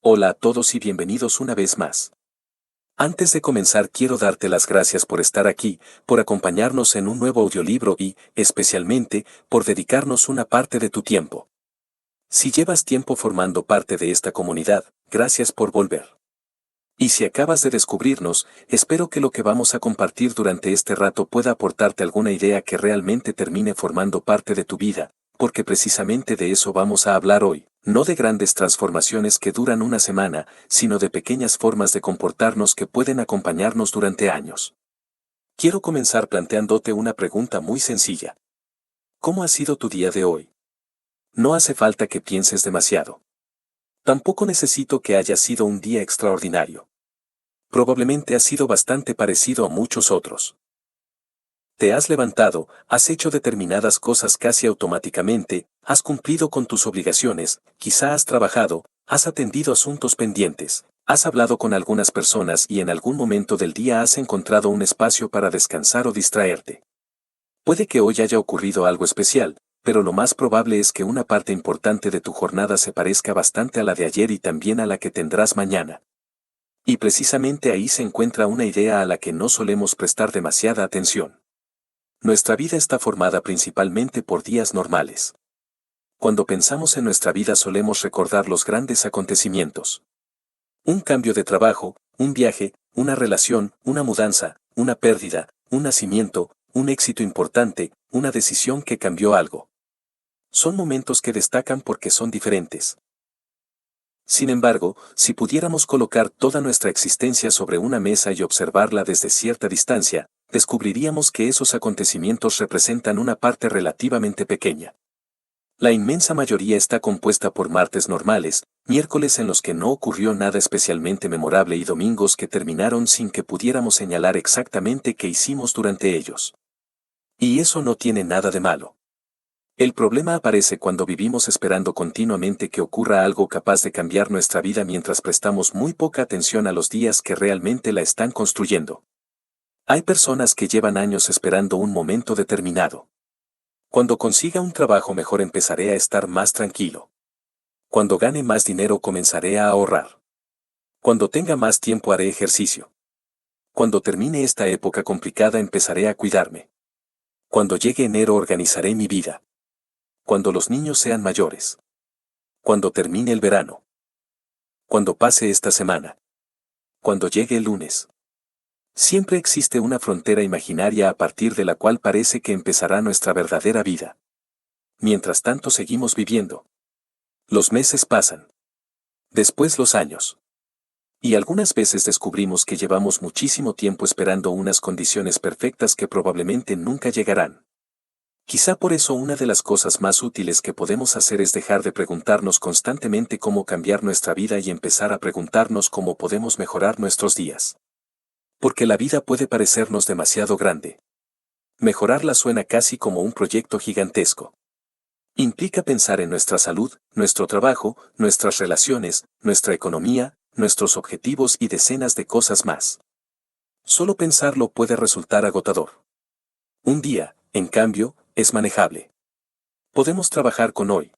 Hola a todos y bienvenidos una vez más. Antes de comenzar quiero darte las gracias por estar aquí, por acompañarnos en un nuevo audiolibro y, especialmente, por dedicarnos una parte de tu tiempo. Si llevas tiempo formando parte de esta comunidad, gracias por volver. Y si acabas de descubrirnos, espero que lo que vamos a compartir durante este rato pueda aportarte alguna idea que realmente termine formando parte de tu vida, porque precisamente de eso vamos a hablar hoy, no de grandes transformaciones que duran una semana, sino de pequeñas formas de comportarnos que pueden acompañarnos durante años. Quiero comenzar planteándote una pregunta muy sencilla. ¿Cómo ha sido tu día de hoy? No hace falta que pienses demasiado. Tampoco necesito que haya sido un día extraordinario. Probablemente ha sido bastante parecido a muchos otros. Te has levantado, has hecho determinadas cosas casi automáticamente, has cumplido con tus obligaciones, quizá has trabajado, has atendido asuntos pendientes, has hablado con algunas personas y en algún momento del día has encontrado un espacio para descansar o distraerte. Puede que hoy haya ocurrido algo especial, pero lo más probable es que una parte importante de tu jornada se parezca bastante a la de ayer y también a la que tendrás mañana. Y precisamente ahí se encuentra una idea a la que no solemos prestar demasiada atención. Nuestra vida está formada principalmente por días normales. Cuando pensamos en nuestra vida solemos recordar los grandes acontecimientos. Un cambio de trabajo, un viaje, una relación, una mudanza, una pérdida, un nacimiento, un éxito importante, una decisión que cambió algo. Son momentos que destacan porque son diferentes. Sin embargo, si pudiéramos colocar toda nuestra existencia sobre una mesa y observarla desde cierta distancia, descubriríamos que esos acontecimientos representan una parte relativamente pequeña. La inmensa mayoría está compuesta por martes normales, miércoles en los que no ocurrió nada especialmente memorable y domingos que terminaron sin que pudiéramos señalar exactamente qué hicimos durante ellos. Y eso no tiene nada de malo. El problema aparece cuando vivimos esperando continuamente que ocurra algo capaz de cambiar nuestra vida mientras prestamos muy poca atención a los días que realmente la están construyendo. Hay personas que llevan años esperando un momento determinado. Cuando consiga un trabajo mejor empezaré a estar más tranquilo. Cuando gane más dinero comenzaré a ahorrar. Cuando tenga más tiempo haré ejercicio. Cuando termine esta época complicada empezaré a cuidarme. Cuando llegue enero organizaré mi vida. Cuando los niños sean mayores. Cuando termine el verano. Cuando pase esta semana. Cuando llegue el lunes. Siempre existe una frontera imaginaria a partir de la cual parece que empezará nuestra verdadera vida. Mientras tanto seguimos viviendo. Los meses pasan. Después los años. Y algunas veces descubrimos que llevamos muchísimo tiempo esperando unas condiciones perfectas que probablemente nunca llegarán. Quizá por eso una de las cosas más útiles que podemos hacer es dejar de preguntarnos constantemente cómo cambiar nuestra vida y empezar a preguntarnos cómo podemos mejorar nuestros días. Porque la vida puede parecernos demasiado grande. Mejorarla suena casi como un proyecto gigantesco. Implica pensar en nuestra salud, nuestro trabajo, nuestras relaciones, nuestra economía, nuestros objetivos y decenas de cosas más. Solo pensarlo puede resultar agotador. Un día, en cambio, es manejable. Podemos trabajar con hoy.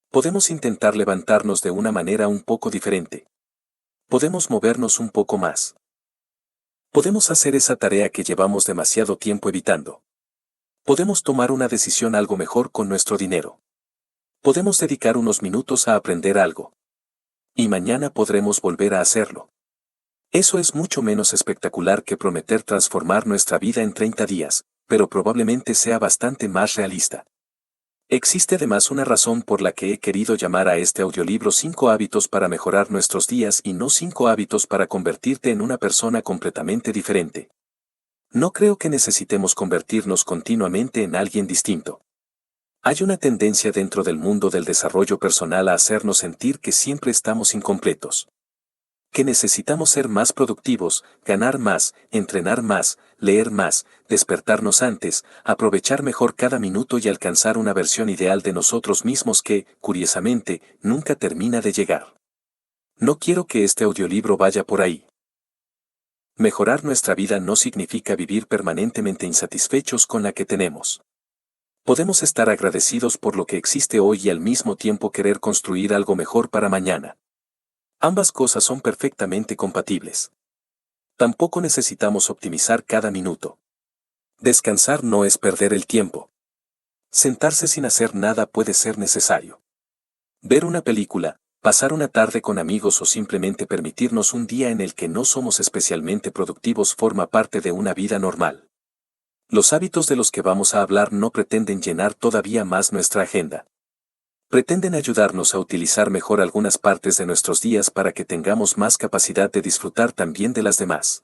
Podemos intentar levantarnos de una manera un poco diferente. Podemos movernos un poco más. Podemos hacer esa tarea que llevamos demasiado tiempo evitando. Podemos tomar una decisión algo mejor con nuestro dinero. Podemos dedicar unos minutos a aprender algo. Y mañana podremos volver a hacerlo. Eso es mucho menos espectacular que prometer transformar nuestra vida en 30 días, pero probablemente sea bastante más realista. Existe además una razón por la que he querido llamar a este audiolibro 5 hábitos para mejorar nuestros días y no 5 hábitos para convertirte en una persona completamente diferente. No creo que necesitemos convertirnos continuamente en alguien distinto. Hay una tendencia dentro del mundo del desarrollo personal a hacernos sentir que siempre estamos incompletos. Que necesitamos ser más productivos, ganar más, entrenar más, leer más, despertarnos antes, aprovechar mejor cada minuto y alcanzar una versión ideal de nosotros mismos que, curiosamente, nunca termina de llegar. No quiero que este audiolibro vaya por ahí. Mejorar nuestra vida no significa vivir permanentemente insatisfechos con la que tenemos. Podemos estar agradecidos por lo que existe hoy y al mismo tiempo querer construir algo mejor para mañana. Ambas cosas son perfectamente compatibles. Tampoco necesitamos optimizar cada minuto. Descansar no es perder el tiempo. Sentarse sin hacer nada puede ser necesario. Ver una película, pasar una tarde con amigos o simplemente permitirnos un día en el que no somos especialmente productivos forma parte de una vida normal. Los hábitos de los que vamos a hablar no pretenden llenar todavía más nuestra agenda. Pretenden ayudarnos a utilizar mejor algunas partes de nuestros días para que tengamos más capacidad de disfrutar también de las demás.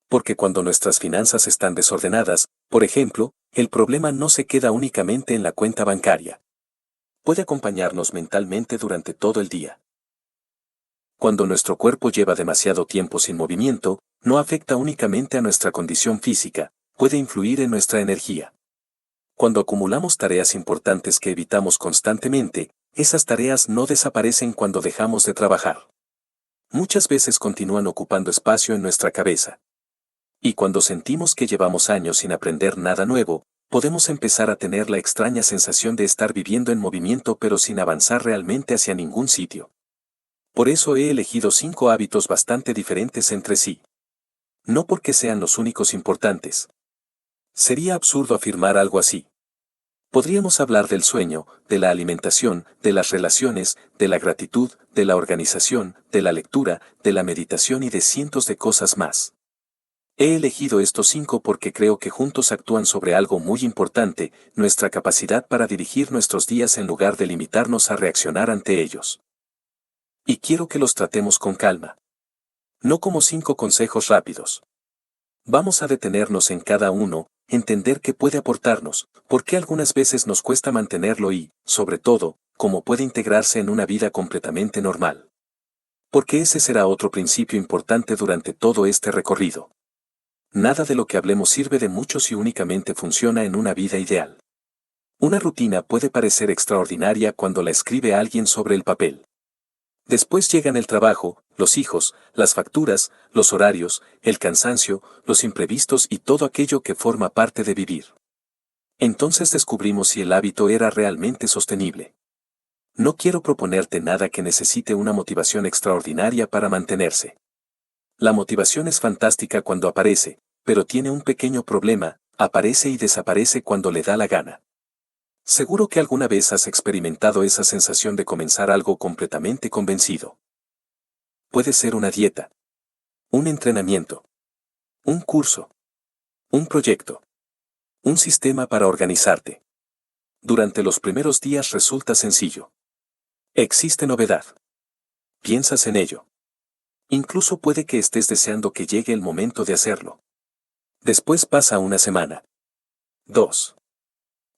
Porque cuando nuestras finanzas están desordenadas, por ejemplo, el problema no se queda únicamente en la cuenta bancaria. Puede acompañarnos mentalmente durante todo el día. Cuando nuestro cuerpo lleva demasiado tiempo sin movimiento, no afecta únicamente a nuestra condición física, puede influir en nuestra energía. Cuando acumulamos tareas importantes que evitamos constantemente, esas tareas no desaparecen cuando dejamos de trabajar. Muchas veces continúan ocupando espacio en nuestra cabeza. Y cuando sentimos que llevamos años sin aprender nada nuevo, podemos empezar a tener la extraña sensación de estar viviendo en movimiento pero sin avanzar realmente hacia ningún sitio. Por eso he elegido 5 hábitos bastante diferentes entre sí. No porque sean los únicos importantes. Sería absurdo afirmar algo así. Podríamos hablar del sueño, de la alimentación, de las relaciones, de la gratitud, de la organización, de la lectura, de la meditación y de cientos de cosas más. He elegido estos 5 porque creo que juntos actúan sobre algo muy importante, nuestra capacidad para dirigir nuestros días en lugar de limitarnos a reaccionar ante ellos. Y quiero que los tratemos con calma. No como 5 consejos rápidos. Vamos a detenernos en cada uno, entender qué puede aportarnos, por qué algunas veces nos cuesta mantenerlo y, sobre todo, cómo puede integrarse en una vida completamente normal. Porque ese será otro principio importante durante todo este recorrido. Nada de lo que hablemos sirve de mucho si únicamente funciona en una vida ideal. Una rutina puede parecer extraordinaria cuando la escribe alguien sobre el papel. Después llegan el trabajo, los hijos, las facturas, los horarios, el cansancio, los imprevistos y todo aquello que forma parte de vivir. Entonces descubrimos si el hábito era realmente sostenible. No quiero proponerte nada que necesite una motivación extraordinaria para mantenerse. La motivación es fantástica cuando aparece, pero tiene un pequeño problema, aparece y desaparece cuando le da la gana. Seguro que alguna vez has experimentado esa sensación de comenzar algo completamente convencido. Puede ser una dieta, un entrenamiento, un curso, un proyecto, un sistema para organizarte. Durante los primeros días resulta sencillo. Existe novedad. Piensas en ello. Incluso puede que estés deseando que llegue el momento de hacerlo. Después pasa una semana. 2.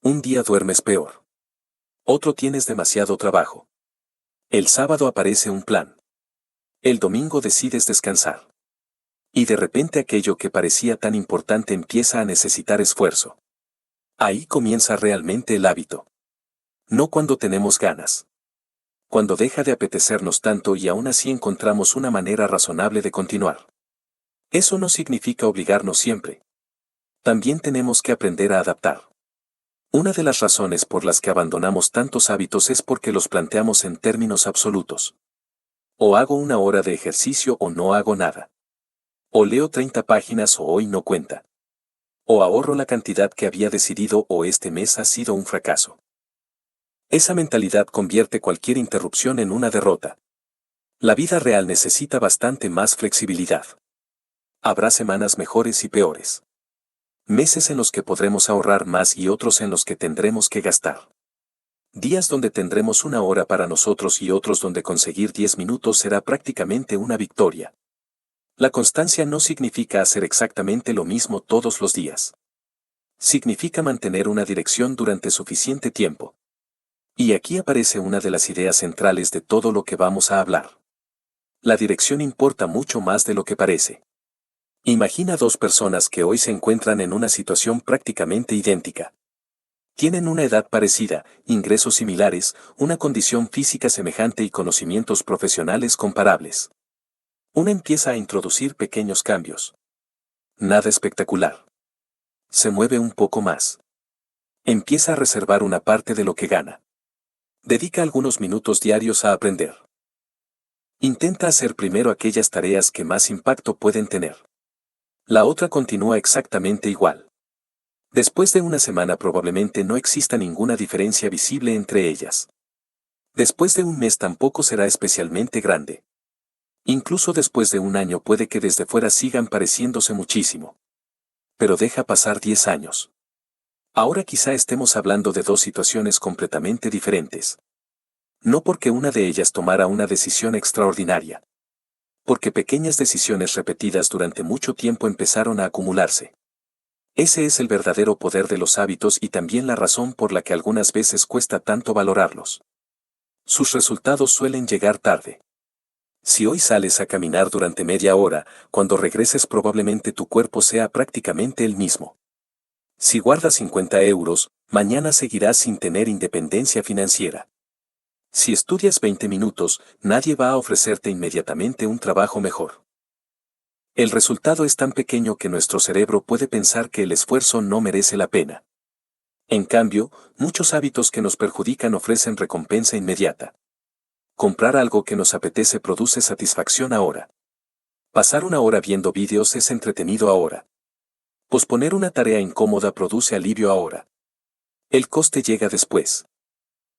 Un día duermes peor. Otro tienes demasiado trabajo. El sábado aparece un plan. El domingo decides descansar. Y de repente aquello que parecía tan importante empieza a necesitar esfuerzo. Ahí comienza realmente el hábito. No cuando tenemos ganas. Cuando deja de apetecernos tanto y aún así encontramos una manera razonable de continuar. Eso no significa obligarnos siempre. También tenemos que aprender a adaptar. Una de las razones por las que abandonamos tantos hábitos es porque los planteamos en términos absolutos. O hago una hora de ejercicio o no hago nada. O leo 30 páginas o hoy no cuenta. O ahorro la cantidad que había decidido o este mes ha sido un fracaso. Esa mentalidad convierte cualquier interrupción en una derrota. La vida real necesita bastante más flexibilidad. Habrá semanas mejores y peores. Meses en los que podremos ahorrar más y otros en los que tendremos que gastar. Días donde tendremos una hora para nosotros y otros donde conseguir 10 minutos será prácticamente una victoria. La constancia no significa hacer exactamente lo mismo todos los días. Significa mantener una dirección durante suficiente tiempo. Y aquí aparece una de las ideas centrales de todo lo que vamos a hablar. La dirección importa mucho más de lo que parece. Imagina 2 personas que hoy se encuentran en una situación prácticamente idéntica. Tienen una edad parecida, ingresos similares, una condición física semejante y conocimientos profesionales comparables. Una empieza a introducir pequeños cambios. Nada espectacular. Se mueve un poco más. Empieza a reservar una parte de lo que gana. Dedica algunos minutos diarios a aprender. Intenta hacer primero aquellas tareas que más impacto pueden tener. La otra continúa exactamente igual. Después de una semana probablemente no exista ninguna diferencia visible entre ellas. Después de un mes tampoco será especialmente grande. Incluso después de un año puede que desde fuera sigan pareciéndose muchísimo. Pero deja pasar 10 años. Ahora quizá estemos hablando de dos situaciones completamente diferentes. No porque una de ellas tomara una decisión extraordinaria. Porque pequeñas decisiones repetidas durante mucho tiempo empezaron a acumularse. Ese es el verdadero poder de los hábitos y también la razón por la que algunas veces cuesta tanto valorarlos. Sus resultados suelen llegar tarde. Si hoy sales a caminar durante media hora, cuando regreses probablemente tu cuerpo sea prácticamente el mismo. Si guardas 50 euros, mañana seguirás sin tener independencia financiera. Si estudias 20 minutos, nadie va a ofrecerte inmediatamente un trabajo mejor. El resultado es tan pequeño que nuestro cerebro puede pensar que el esfuerzo no merece la pena. En cambio, muchos hábitos que nos perjudican ofrecen recompensa inmediata. Comprar algo que nos apetece produce satisfacción ahora. Pasar una hora viendo vídeos es entretenido ahora. Posponer una tarea incómoda produce alivio ahora. El coste llega después.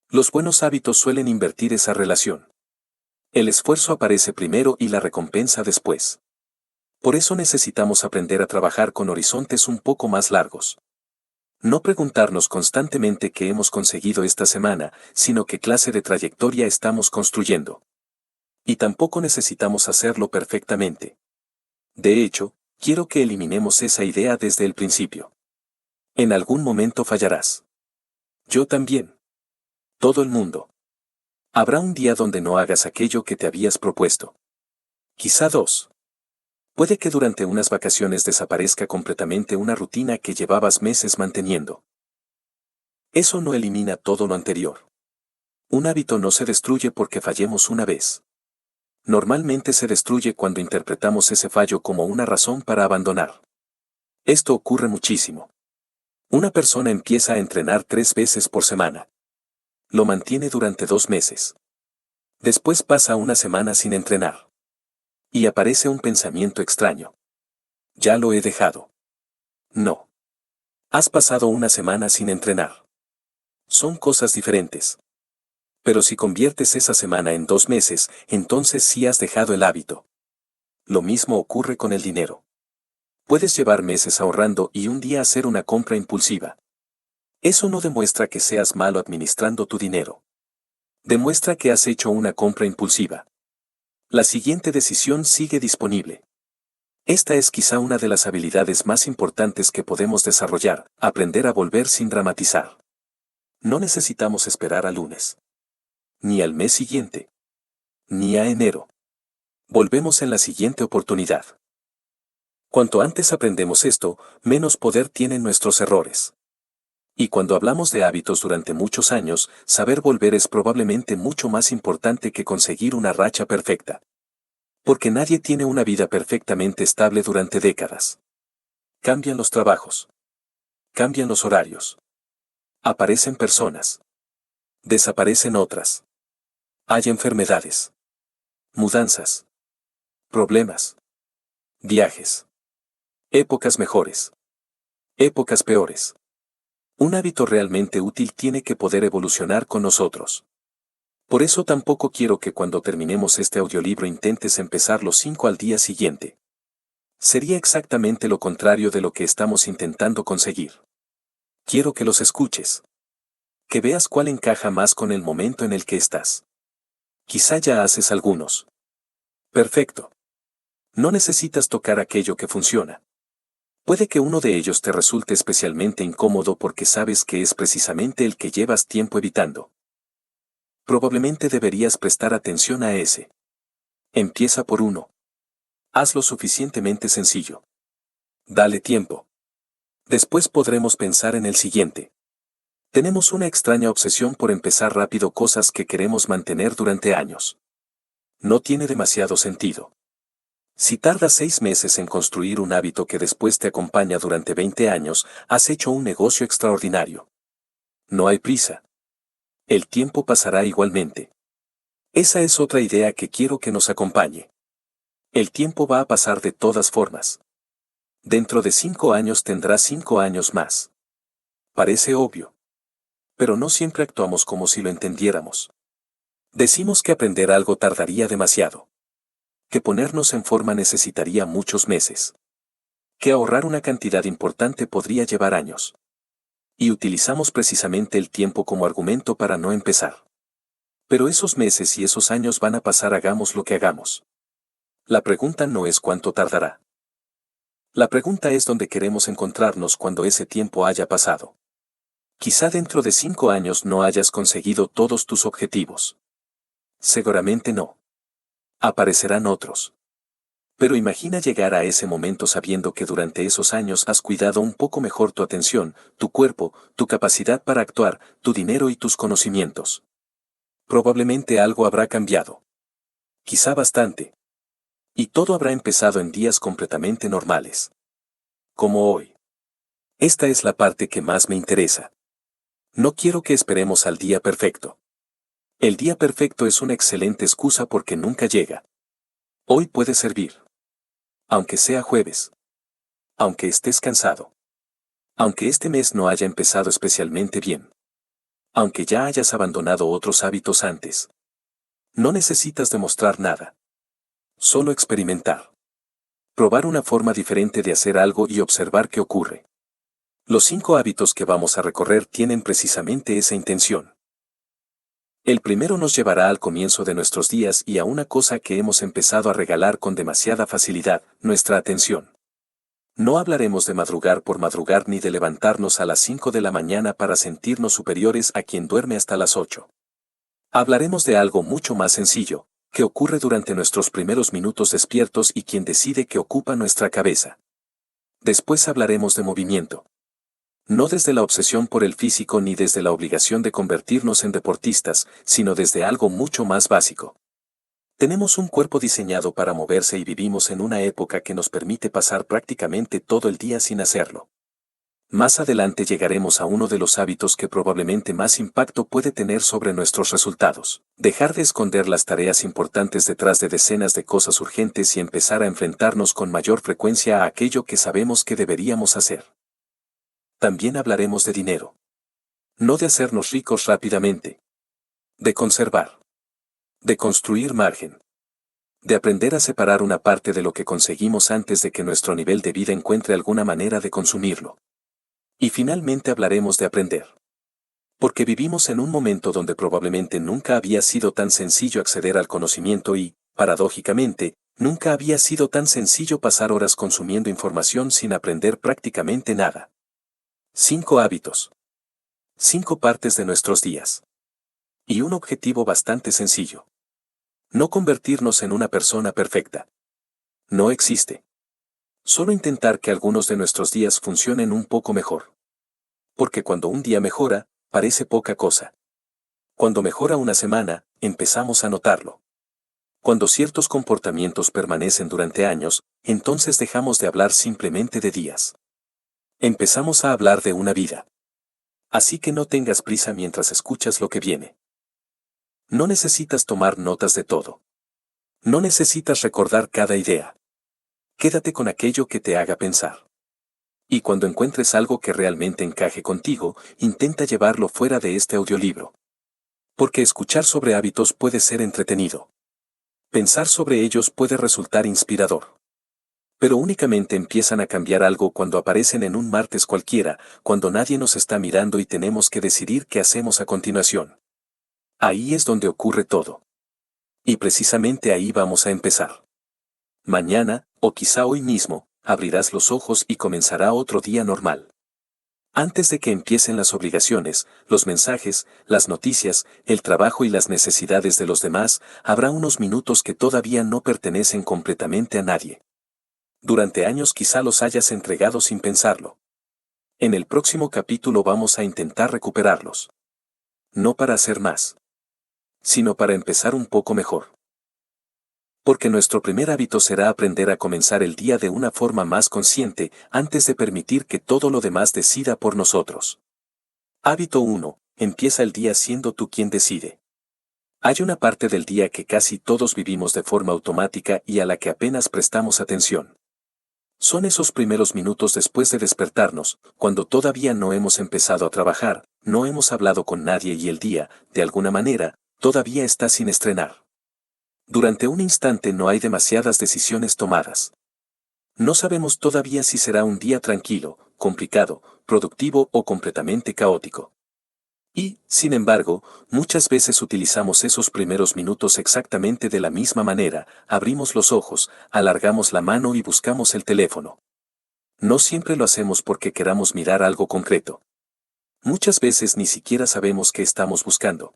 Los buenos hábitos suelen invertir esa relación. El esfuerzo aparece primero y la recompensa después. Por eso necesitamos aprender a trabajar con horizontes un poco más largos. No preguntarnos constantemente qué hemos conseguido esta semana, sino qué clase de trayectoria estamos construyendo. Y tampoco necesitamos hacerlo perfectamente. De hecho, quiero que eliminemos esa idea desde el principio. En algún momento fallarás. Yo también. Todo el mundo. Habrá un día donde no hagas aquello que te habías propuesto. Quizá dos. Puede que durante unas vacaciones desaparezca completamente una rutina que llevabas meses manteniendo. Eso no elimina todo lo anterior. Un hábito no se destruye porque fallemos una vez. Normalmente se destruye cuando interpretamos ese fallo como una razón para abandonar. Esto ocurre muchísimo. Una persona empieza a entrenar 3 veces por semana. Lo mantiene durante 2 meses. Después pasa una semana sin entrenar. Y aparece un pensamiento extraño. Ya lo he dejado. No. Has pasado una semana sin entrenar. Son cosas diferentes. Pero si conviertes esa semana en 2 meses, entonces sí has dejado el hábito. Lo mismo ocurre con el dinero. Puedes llevar meses ahorrando y un día hacer una compra impulsiva. Eso no demuestra que seas malo administrando tu dinero. Demuestra que has hecho una compra impulsiva. La siguiente decisión sigue disponible. Esta es quizá una de las habilidades más importantes que podemos desarrollar, aprender a volver sin dramatizar. No necesitamos esperar al lunes. Ni al mes siguiente. Ni a enero. Volvemos en la siguiente oportunidad. Cuanto antes aprendemos esto, menos poder tienen nuestros errores. Y cuando hablamos de hábitos durante muchos años, saber volver es probablemente mucho más importante que conseguir una racha perfecta. Porque nadie tiene una vida perfectamente estable durante décadas. Cambian los trabajos. Cambian los horarios. Aparecen personas. Desaparecen otras. Hay enfermedades. Mudanzas. Problemas. Viajes. Épocas mejores. Épocas peores. Un hábito realmente útil tiene que poder evolucionar con nosotros. Por eso tampoco quiero que cuando terminemos este audiolibro intentes empezar los 5 al día siguiente. Sería exactamente lo contrario de lo que estamos intentando conseguir. Quiero que los escuches. Que veas cuál encaja más con el momento en el que estás. Quizá ya haces algunos. Perfecto. No necesitas tocar aquello que funciona. Puede que uno de ellos te resulte especialmente incómodo porque sabes que es precisamente el que llevas tiempo evitando. Probablemente deberías prestar atención a ese. Empieza por uno. Hazlo suficientemente sencillo. Dale tiempo. Después podremos pensar en el siguiente. Tenemos una extraña obsesión por empezar rápido cosas que queremos mantener durante años. No tiene demasiado sentido. Si tardas 6 meses en construir un hábito que después te acompaña durante 20 años, has hecho un negocio extraordinario. No hay prisa. El tiempo pasará igualmente. Esa es otra idea que quiero que nos acompañe. El tiempo va a pasar de todas formas. Dentro de 5 años tendrás 5 años más. Parece obvio. Pero no siempre actuamos como si lo entendiéramos. Decimos que aprender algo tardaría demasiado. Que ponernos en forma necesitaría muchos meses. Que ahorrar una cantidad importante podría llevar años. Y utilizamos precisamente el tiempo como argumento para no empezar. Pero esos meses y esos años van a pasar hagamos lo que hagamos. La pregunta no es cuánto tardará. La pregunta es dónde queremos encontrarnos cuando ese tiempo haya pasado. Quizá dentro de 5 años no hayas conseguido todos tus objetivos. Seguramente no. Aparecerán otros. Pero imagina llegar a ese momento sabiendo que durante esos años has cuidado un poco mejor tu atención, tu cuerpo, tu capacidad para actuar, tu dinero y tus conocimientos. Probablemente algo habrá cambiado. Quizá bastante. Y todo habrá empezado en días completamente normales. Como hoy. Esta es la parte que más me interesa. No quiero que esperemos al día perfecto. El día perfecto es una excelente excusa porque nunca llega. Hoy puede servir. Aunque sea jueves. Aunque estés cansado. Aunque este mes no haya empezado especialmente bien. Aunque ya hayas abandonado otros hábitos antes. No necesitas demostrar nada. Solo experimentar. Probar una forma diferente de hacer algo y observar qué ocurre. Los 5 hábitos que vamos a recorrer tienen precisamente esa intención. El primero nos llevará al comienzo de nuestros días y a una cosa que hemos empezado a regalar con demasiada facilidad, nuestra atención. No hablaremos de madrugar por madrugar ni de levantarnos a las 5 de la mañana para sentirnos superiores a quien duerme hasta las 8. Hablaremos de algo mucho más sencillo, que ocurre durante nuestros primeros minutos despiertos y quien decide que ocupa nuestra cabeza. Después hablaremos de movimiento. No desde la obsesión por el físico ni desde la obligación de convertirnos en deportistas, sino desde algo mucho más básico. Tenemos un cuerpo diseñado para moverse y vivimos en una época que nos permite pasar prácticamente todo el día sin hacerlo. Más adelante llegaremos a uno de los hábitos que probablemente más impacto puede tener sobre nuestros resultados. Dejar de esconder las tareas importantes detrás de decenas de cosas urgentes y empezar a enfrentarnos con mayor frecuencia a aquello que sabemos que deberíamos hacer. También hablaremos de dinero. No de hacernos ricos rápidamente. De conservar. De construir margen. De aprender a separar una parte de lo que conseguimos antes de que nuestro nivel de vida encuentre alguna manera de consumirlo. Y finalmente hablaremos de aprender. Porque vivimos en un momento donde probablemente nunca había sido tan sencillo acceder al conocimiento y, paradójicamente, nunca había sido tan sencillo pasar horas consumiendo información sin aprender prácticamente nada. 5 hábitos. 5 partes de nuestros días. Y un objetivo bastante sencillo. No convertirnos en una persona perfecta. No existe. Solo intentar que algunos de nuestros días funcionen un poco mejor. Porque cuando un día mejora, parece poca cosa. Cuando mejora una semana, empezamos a notarlo. Cuando ciertos comportamientos permanecen durante años, entonces dejamos de hablar simplemente de días. Empezamos a hablar de una vida. Así que no tengas prisa mientras escuchas lo que viene. No necesitas tomar notas de todo. No necesitas recordar cada idea. Quédate con aquello que te haga pensar. Y cuando encuentres algo que realmente encaje contigo, intenta llevarlo fuera de este audiolibro. Porque escuchar sobre hábitos puede ser entretenido. Pensar sobre ellos puede resultar inspirador. Pero únicamente empiezan a cambiar algo cuando aparecen en un martes cualquiera, cuando nadie nos está mirando y tenemos que decidir qué hacemos a continuación. Ahí es donde ocurre todo. Y precisamente ahí vamos a empezar. Mañana, o quizá hoy mismo, abrirás los ojos y comenzará otro día normal. Antes de que empiecen las obligaciones, los mensajes, las noticias, el trabajo y las necesidades de los demás, habrá unos minutos que todavía no pertenecen completamente a nadie. Durante años quizá los hayas entregado sin pensarlo. En el próximo capítulo vamos a intentar recuperarlos. No para hacer más, sino para empezar un poco mejor. Porque nuestro primer hábito será aprender a comenzar el día de una forma más consciente antes de permitir que todo lo demás decida por nosotros. Hábito 1. Empieza el día siendo tú quien decide. Hay una parte del día que casi todos vivimos de forma automática y a la que apenas prestamos atención. Son esos primeros minutos después de despertarnos, cuando todavía no hemos empezado a trabajar, no hemos hablado con nadie y el día, de alguna manera, todavía está sin estrenar. Durante un instante no hay demasiadas decisiones tomadas. No sabemos todavía si será un día tranquilo, complicado, productivo o completamente caótico. Y, sin embargo, muchas veces utilizamos esos primeros minutos exactamente de la misma manera, abrimos los ojos, alargamos la mano y buscamos el teléfono. No siempre lo hacemos porque queramos mirar algo concreto. Muchas veces ni siquiera sabemos qué estamos buscando.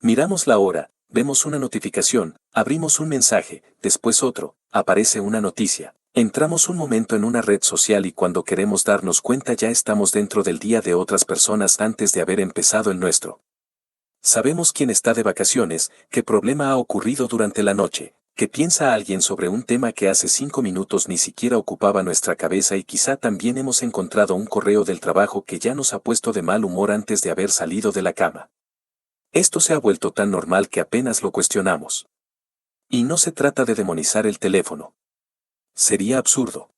Miramos la hora, vemos una notificación, abrimos un mensaje, después otro, aparece una noticia. Entramos un momento en una red social y cuando queremos darnos cuenta ya estamos dentro del día de otras personas antes de haber empezado el nuestro. Sabemos quién está de vacaciones, qué problema ha ocurrido durante la noche, qué piensa alguien sobre un tema que hace 5 minutos ni siquiera ocupaba nuestra cabeza y quizá también hemos encontrado un correo del trabajo que ya nos ha puesto de mal humor antes de haber salido de la cama. Esto se ha vuelto tan normal que apenas lo cuestionamos. Y no se trata de demonizar el teléfono. Sería absurdo.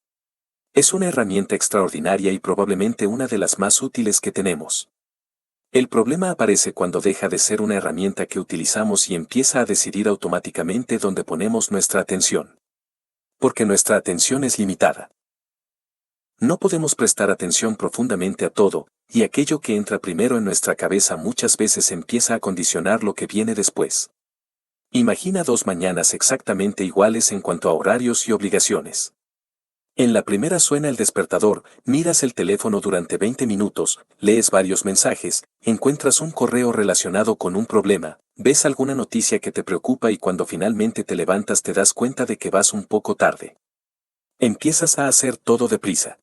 Es una herramienta extraordinaria y probablemente una de las más útiles que tenemos. El problema aparece cuando deja de ser una herramienta que utilizamos y empieza a decidir automáticamente dónde ponemos nuestra atención. Porque nuestra atención es limitada. No podemos prestar atención profundamente a todo, y aquello que entra primero en nuestra cabeza muchas veces empieza a condicionar lo que viene después. Imagina 2 mañanas exactamente iguales en cuanto a horarios y obligaciones. En la primera suena el despertador, miras el teléfono durante 20 minutos, lees varios mensajes, encuentras un correo relacionado con un problema, ves alguna noticia que te preocupa y cuando finalmente te levantas te das cuenta de que vas un poco tarde. Empiezas a hacer todo deprisa.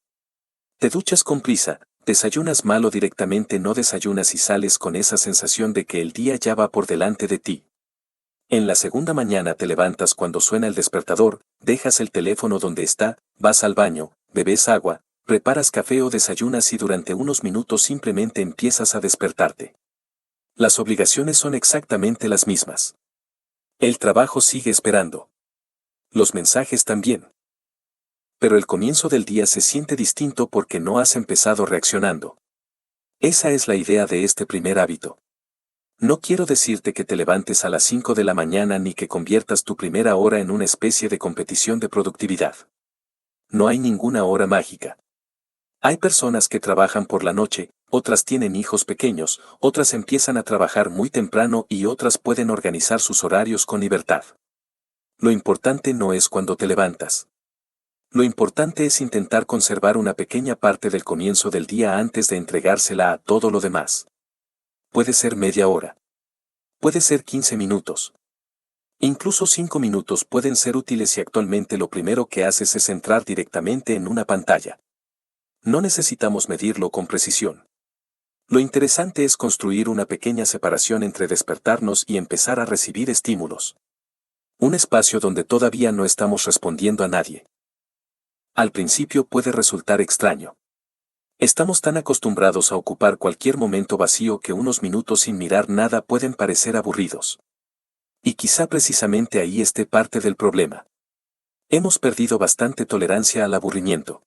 Te duchas con prisa, desayunas mal o directamente no desayunas y sales con esa sensación de que el día ya va por delante de ti. En la segunda mañana te levantas cuando suena el despertador, dejas el teléfono donde está, vas al baño, bebes agua, preparas café o desayunas y durante unos minutos simplemente empiezas a despertarte. Las obligaciones son exactamente las mismas. El trabajo sigue esperando. Los mensajes también. Pero el comienzo del día se siente distinto porque no has empezado reaccionando. Esa es la idea de este primer hábito. No quiero decirte que te levantes a las 5 de la mañana ni que conviertas tu primera hora en una especie de competición de productividad. No hay ninguna hora mágica. Hay personas que trabajan por la noche, otras tienen hijos pequeños, otras empiezan a trabajar muy temprano y otras pueden organizar sus horarios con libertad. Lo importante no es cuando te levantas. Lo importante es intentar conservar una pequeña parte del comienzo del día antes de entregársela a todo lo demás. Puede ser media hora. Puede ser 15 minutos. Incluso 5 minutos pueden ser útiles si actualmente lo primero que haces es entrar directamente en una pantalla. No necesitamos medirlo con precisión. Lo interesante es construir una pequeña separación entre despertarnos y empezar a recibir estímulos. Un espacio donde todavía no estamos respondiendo a nadie. Al principio puede resultar extraño. Estamos tan acostumbrados a ocupar cualquier momento vacío que unos minutos sin mirar nada pueden parecer aburridos. Y quizá precisamente ahí esté parte del problema. Hemos perdido bastante tolerancia al aburrimiento.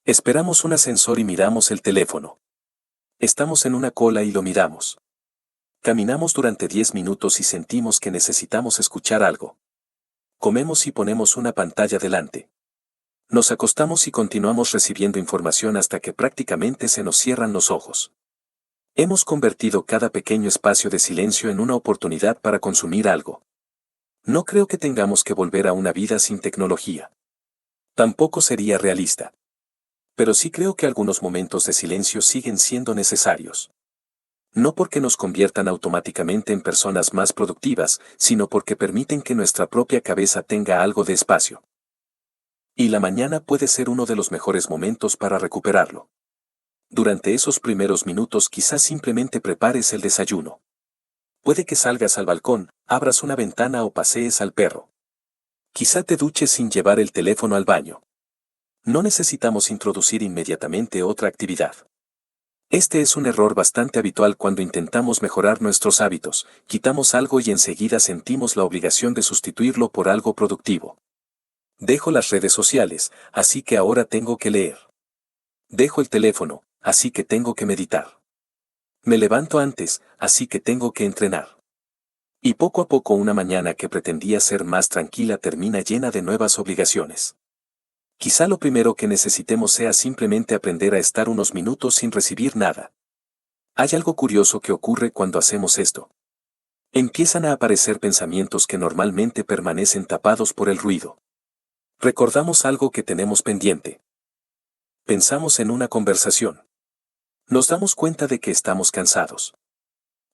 Esperamos un ascensor y miramos el teléfono. Estamos en una cola y lo miramos. Caminamos durante 10 minutos y sentimos que necesitamos escuchar algo. Comemos y ponemos una pantalla delante. Nos acostamos y continuamos recibiendo información hasta que prácticamente se nos cierran los ojos. Hemos convertido cada pequeño espacio de silencio en una oportunidad para consumir algo. No creo que tengamos que volver a una vida sin tecnología. Tampoco sería realista. Pero sí creo que algunos momentos de silencio siguen siendo necesarios. No porque nos conviertan automáticamente en personas más productivas, sino porque permiten que nuestra propia cabeza tenga algo de espacio. Y la mañana puede ser uno de los mejores momentos para recuperarlo. Durante esos primeros minutos quizás simplemente prepares el desayuno. Puede que salgas al balcón, abras una ventana o pasees al perro. Quizá te duches sin llevar el teléfono al baño. No necesitamos introducir inmediatamente otra actividad. Este es un error bastante habitual cuando intentamos mejorar nuestros hábitos, quitamos algo y enseguida sentimos la obligación de sustituirlo por algo productivo. Dejo las redes sociales, así que ahora tengo que leer. Dejo el teléfono, así que tengo que meditar. Me levanto antes, así que tengo que entrenar. Y poco a poco una mañana que pretendía ser más tranquila termina llena de nuevas obligaciones. Quizá lo primero que necesitemos sea simplemente aprender a estar unos minutos sin recibir nada. Hay algo curioso que ocurre cuando hacemos esto. Empiezan a aparecer pensamientos que normalmente permanecen tapados por el ruido. Recordamos algo que tenemos pendiente. Pensamos en una conversación. Nos damos cuenta de que estamos cansados.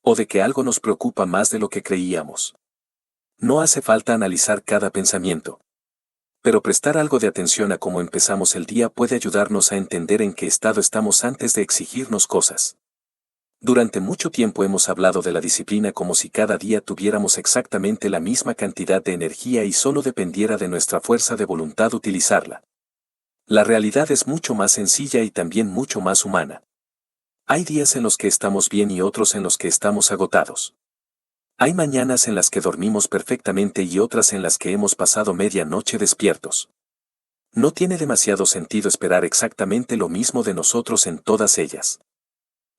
O de que algo nos preocupa más de lo que creíamos. No hace falta analizar cada pensamiento. Pero prestar algo de atención a cómo empezamos el día puede ayudarnos a entender en qué estado estamos antes de exigirnos cosas. Durante mucho tiempo hemos hablado de la disciplina como si cada día tuviéramos exactamente la misma cantidad de energía y solo dependiera de nuestra fuerza de voluntad utilizarla. La realidad es mucho más sencilla y también mucho más humana. Hay días en los que estamos bien y otros en los que estamos agotados. Hay mañanas en las que dormimos perfectamente y otras en las que hemos pasado media noche despiertos. No tiene demasiado sentido esperar exactamente lo mismo de nosotros en todas ellas.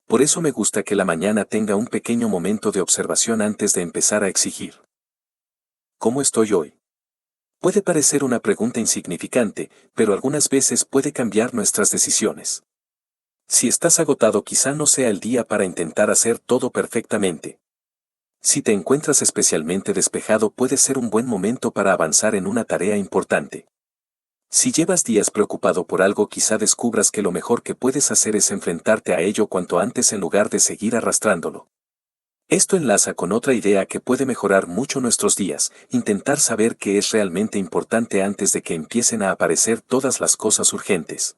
Por eso me gusta que la mañana tenga un pequeño momento de observación antes de empezar a exigir. ¿Cómo estoy hoy? Puede parecer una pregunta insignificante, pero algunas veces puede cambiar nuestras decisiones. Si estás agotado, quizá no sea el día para intentar hacer todo perfectamente. Si te encuentras especialmente despejado, puede ser un buen momento para avanzar en una tarea importante. Si llevas días preocupado por algo, quizá descubras que lo mejor que puedes hacer es enfrentarte a ello cuanto antes en lugar de seguir arrastrándolo. Esto enlaza con otra idea que puede mejorar mucho nuestros días: intentar saber qué es realmente importante antes de que empiecen a aparecer todas las cosas urgentes.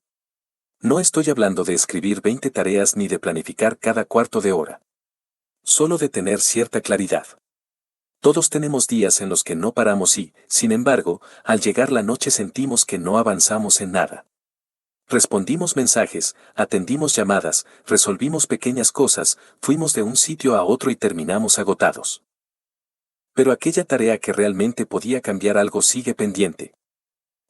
No estoy hablando de escribir 20 tareas ni de planificar cada cuarto de hora. Solo de tener cierta claridad. Todos tenemos días en los que no paramos y, sin embargo, al llegar la noche sentimos que no avanzamos en nada. Respondimos mensajes, atendimos llamadas, resolvimos pequeñas cosas, fuimos de un sitio a otro y terminamos agotados. Pero aquella tarea que realmente podía cambiar algo sigue pendiente.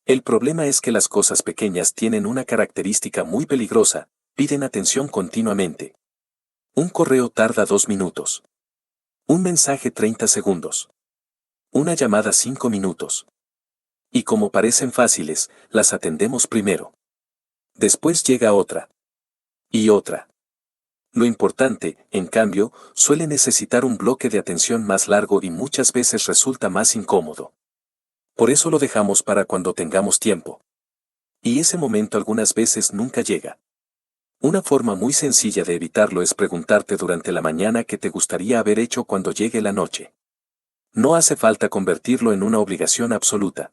El problema es que las cosas pequeñas tienen una característica muy peligrosa: piden atención continuamente. Un correo tarda 2 minutos. Un mensaje 30 segundos. Una llamada 5 minutos. Y como parecen fáciles, las atendemos primero. Después llega otra. Y otra. Lo importante, en cambio, suele necesitar un bloque de atención más largo y muchas veces resulta más incómodo. Por eso lo dejamos para cuando tengamos tiempo. Y ese momento algunas veces nunca llega. Una forma muy sencilla de evitarlo es preguntarte durante la mañana qué te gustaría haber hecho cuando llegue la noche. No hace falta convertirlo en una obligación absoluta.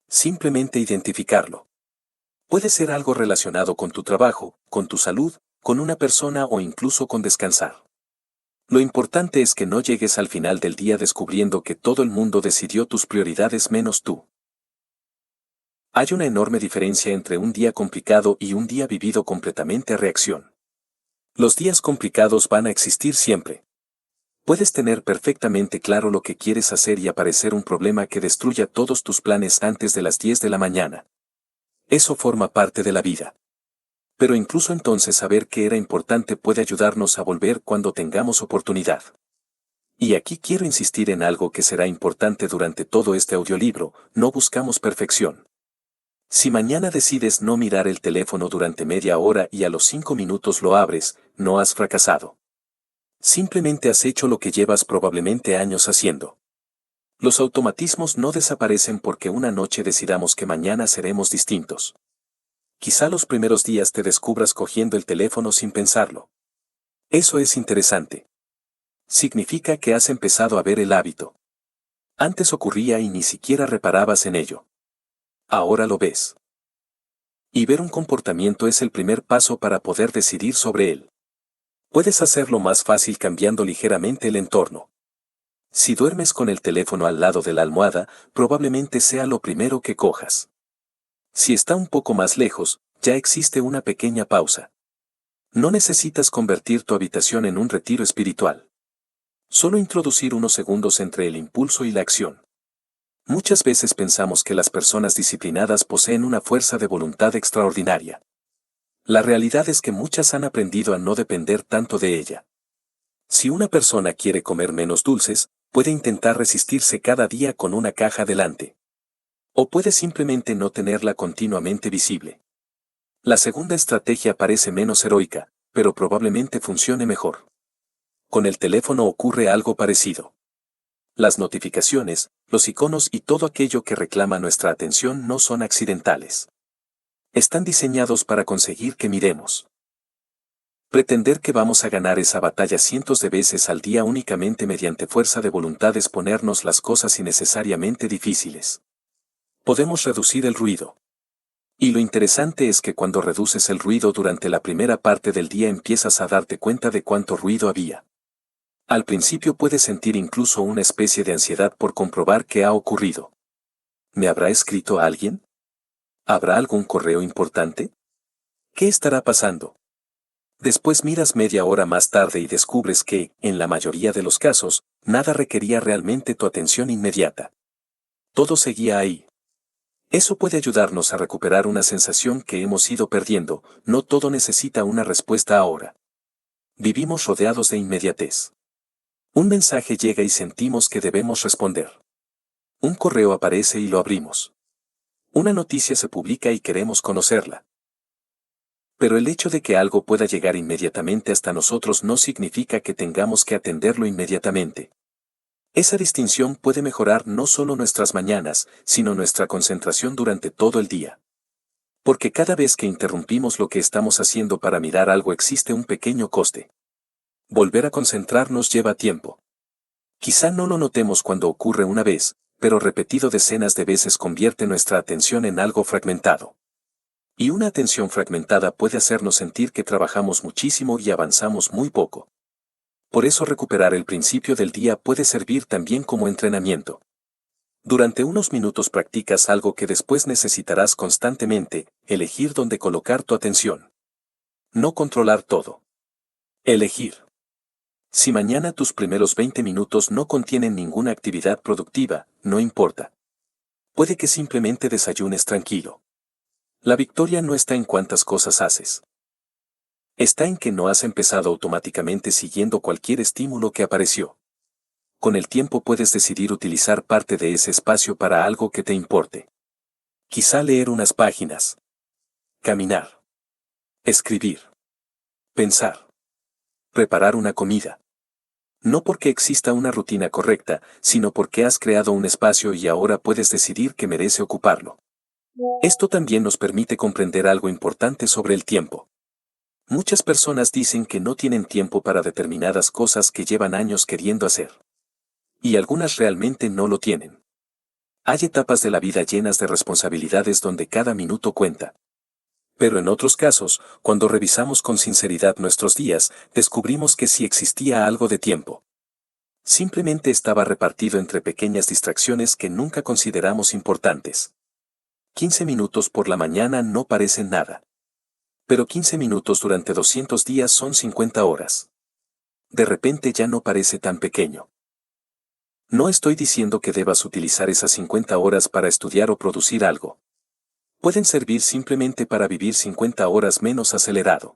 Simplemente identificarlo. Puede ser algo relacionado con tu trabajo, con tu salud, con una persona o incluso con descansar. Lo importante es que no llegues al final del día descubriendo que todo el mundo decidió tus prioridades menos tú. Hay una enorme diferencia entre un día complicado y un día vivido completamente a reacción. Los días complicados van a existir siempre. Puedes tener perfectamente claro lo que quieres hacer y aparecer un problema que destruya todos tus planes antes de las 10 de la mañana. Eso forma parte de la vida. Pero incluso entonces saber qué era importante puede ayudarnos a volver cuando tengamos oportunidad. Y aquí quiero insistir en algo que será importante durante todo este audiolibro: no buscamos perfección. Si mañana decides no mirar el teléfono durante media hora y a los 5 minutos lo abres, no has fracasado. Simplemente has hecho lo que llevas probablemente años haciendo. Los automatismos no desaparecen porque una noche decidamos que mañana seremos distintos. Quizá los primeros días te descubras cogiendo el teléfono sin pensarlo. Eso es interesante. Significa que has empezado a ver el hábito. Antes ocurría y ni siquiera reparabas en ello. Ahora lo ves. Y ver un comportamiento es el primer paso para poder decidir sobre él. Puedes hacerlo más fácil cambiando ligeramente el entorno. Si duermes con el teléfono al lado de la almohada, probablemente sea lo primero que cojas. Si está un poco más lejos, ya existe una pequeña pausa. No necesitas convertir tu habitación en un retiro espiritual. Solo introducir unos segundos entre el impulso y la acción. Muchas veces pensamos que las personas disciplinadas poseen una fuerza de voluntad extraordinaria. La realidad es que muchas han aprendido a no depender tanto de ella. Si una persona quiere comer menos dulces, puede intentar resistirse cada día con una caja delante. O puede simplemente no tenerla continuamente visible. La segunda estrategia parece menos heroica, pero probablemente funcione mejor. Con el teléfono ocurre algo parecido. Las notificaciones, los iconos y todo aquello que reclama nuestra atención no son accidentales. Están diseñados para conseguir que miremos. Pretender que vamos a ganar esa batalla cientos de veces al día únicamente mediante fuerza de voluntad es ponernos las cosas innecesariamente difíciles. Podemos reducir el ruido. Y lo interesante es que cuando reduces el ruido durante la primera parte del día empiezas a darte cuenta de cuánto ruido había. Al principio puedes sentir incluso una especie de ansiedad por comprobar qué ha ocurrido. ¿Me habrá escrito alguien? ¿Habrá algún correo importante? ¿Qué estará pasando? Después miras media hora más tarde y descubres que, en la mayoría de los casos, nada requería realmente tu atención inmediata. Todo seguía ahí. Eso puede ayudarnos a recuperar una sensación que hemos ido perdiendo. No todo necesita una respuesta ahora. Vivimos rodeados de inmediatez. Un mensaje llega y sentimos que debemos responder. Un correo aparece y lo abrimos. Una noticia se publica y queremos conocerla. Pero el hecho de que algo pueda llegar inmediatamente hasta nosotros no significa que tengamos que atenderlo inmediatamente. Esa distinción puede mejorar no solo nuestras mañanas, sino nuestra concentración durante todo el día. Porque cada vez que interrumpimos lo que estamos haciendo para mirar algo existe un pequeño coste. Volver a concentrarnos lleva tiempo. Quizá no lo notemos cuando ocurre una vez, pero repetido decenas de veces convierte nuestra atención en algo fragmentado. Y una atención fragmentada puede hacernos sentir que trabajamos muchísimo y avanzamos muy poco. Por eso recuperar el principio del día puede servir también como entrenamiento. Durante unos minutos practicas algo que después necesitarás constantemente, elegir dónde colocar tu atención. No controlar todo. Elegir. Si mañana tus primeros 20 minutos no contienen ninguna actividad productiva, no importa. Puede que simplemente desayunes tranquilo. La victoria no está en cuántas cosas haces. Está en que no has empezado automáticamente siguiendo cualquier estímulo que apareció. Con el tiempo puedes decidir utilizar parte de ese espacio para algo que te importe. Quizá leer unas páginas. Caminar. Escribir. Pensar. Preparar una comida. No porque exista una rutina correcta, sino porque has creado un espacio y ahora puedes decidir que merece ocuparlo. Esto también nos permite comprender algo importante sobre el tiempo. Muchas personas dicen que no tienen tiempo para determinadas cosas que llevan años queriendo hacer. Y algunas realmente no lo tienen. Hay etapas de la vida llenas de responsabilidades donde cada minuto cuenta. Pero en otros casos, cuando revisamos con sinceridad nuestros días, descubrimos que sí existía algo de tiempo. Simplemente estaba repartido entre pequeñas distracciones que nunca consideramos importantes. 15 minutos por la mañana no parecen nada. Pero 15 minutos durante 200 días son 50 horas. De repente ya no parece tan pequeño. No estoy diciendo que debas utilizar esas 50 horas para estudiar o producir algo. Pueden servir simplemente para vivir 50 horas menos acelerado.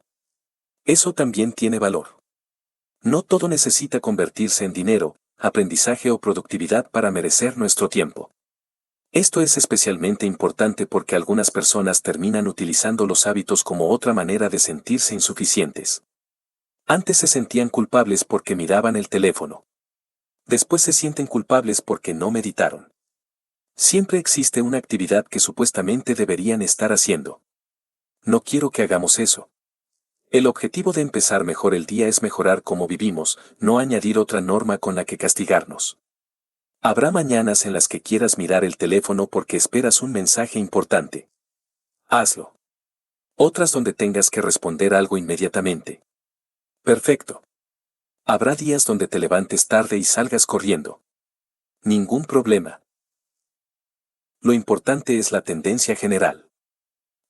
Eso también tiene valor. No todo necesita convertirse en dinero, aprendizaje o productividad para merecer nuestro tiempo. Esto es especialmente importante porque algunas personas terminan utilizando los hábitos como otra manera de sentirse insuficientes. Antes se sentían culpables porque miraban el teléfono. Después se sienten culpables porque no meditaron. Siempre existe una actividad que supuestamente deberían estar haciendo. No quiero que hagamos eso. El objetivo de empezar mejor el día es mejorar cómo vivimos, no añadir otra norma con la que castigarnos. Habrá mañanas en las que quieras mirar el teléfono porque esperas un mensaje importante. Hazlo. Otras donde tengas que responder algo inmediatamente. Perfecto. Habrá días donde te levantes tarde y salgas corriendo. Ningún problema. Lo importante es la tendencia general.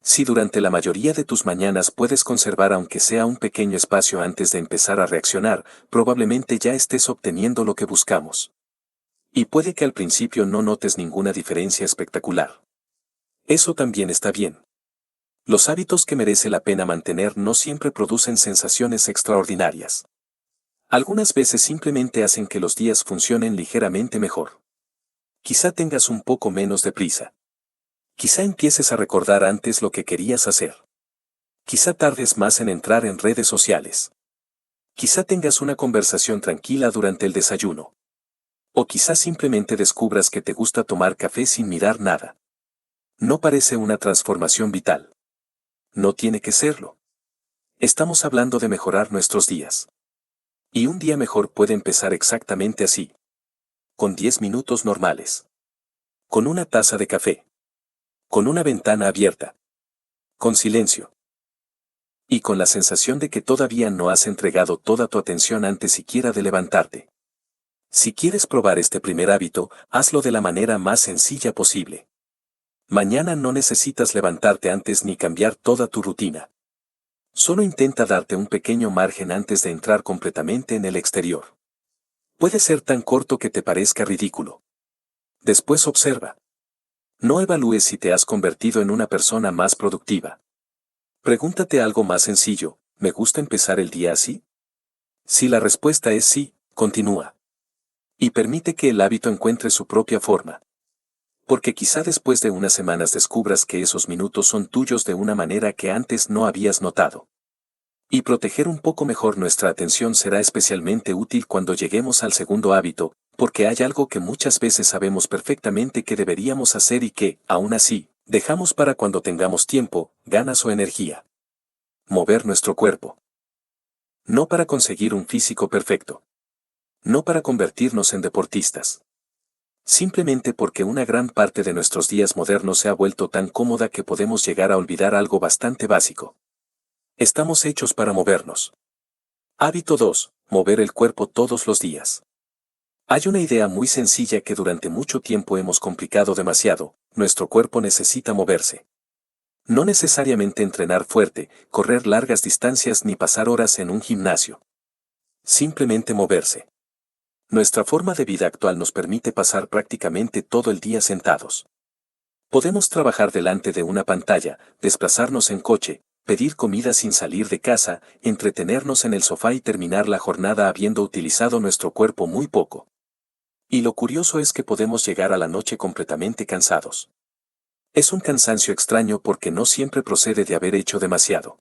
Si durante la mayoría de tus mañanas puedes conservar aunque sea un pequeño espacio antes de empezar a reaccionar, probablemente ya estés obteniendo lo que buscamos. Y puede que al principio no notes ninguna diferencia espectacular. Eso también está bien. Los hábitos que merece la pena mantener no siempre producen sensaciones extraordinarias. Algunas veces simplemente hacen que los días funcionen ligeramente mejor. Quizá tengas un poco menos de prisa. Quizá empieces a recordar antes lo que querías hacer. Quizá tardes más en entrar en redes sociales. Quizá tengas una conversación tranquila durante el desayuno. O quizá simplemente descubras que te gusta tomar café sin mirar nada. No parece una transformación vital. No tiene que serlo. Estamos hablando de mejorar nuestros días. Y un día mejor puede empezar exactamente así. Con 10 minutos normales. Con una taza de café. Con una ventana abierta. Con silencio. Y con la sensación de que todavía no has entregado toda tu atención antes siquiera de levantarte. Si quieres probar este primer hábito, hazlo de la manera más sencilla posible. Mañana no necesitas levantarte antes ni cambiar toda tu rutina. Solo intenta darte un pequeño margen antes de entrar completamente en el exterior. Puede ser tan corto que te parezca ridículo. Después observa. No evalúes si te has convertido en una persona más productiva. Pregúntate algo más sencillo, ¿me gusta empezar el día así? Si la respuesta es sí, continúa. Y permite que el hábito encuentre su propia forma. Porque quizá después de unas semanas descubras que esos minutos son tuyos de una manera que antes no habías notado. Y proteger un poco mejor nuestra atención será especialmente útil cuando lleguemos al segundo hábito, porque hay algo que muchas veces sabemos perfectamente que deberíamos hacer y que, aún así, dejamos para cuando tengamos tiempo, ganas o energía. Mover nuestro cuerpo. No para conseguir un físico perfecto. No para convertirnos en deportistas. Simplemente porque una gran parte de nuestros días modernos se ha vuelto tan cómoda que podemos llegar a olvidar algo bastante básico. Estamos hechos para movernos. Hábito 2. Mover el cuerpo todos los días. Hay una idea muy sencilla que durante mucho tiempo hemos complicado demasiado: nuestro cuerpo necesita moverse. No necesariamente entrenar fuerte, correr largas distancias ni pasar horas en un gimnasio. Simplemente moverse. Nuestra forma de vida actual nos permite pasar prácticamente todo el día sentados. Podemos trabajar delante de una pantalla, desplazarnos en coche, pedir comida sin salir de casa, entretenernos en el sofá y terminar la jornada habiendo utilizado nuestro cuerpo muy poco. Y lo curioso es que podemos llegar a la noche completamente cansados. Es un cansancio extraño porque no siempre procede de haber hecho demasiado.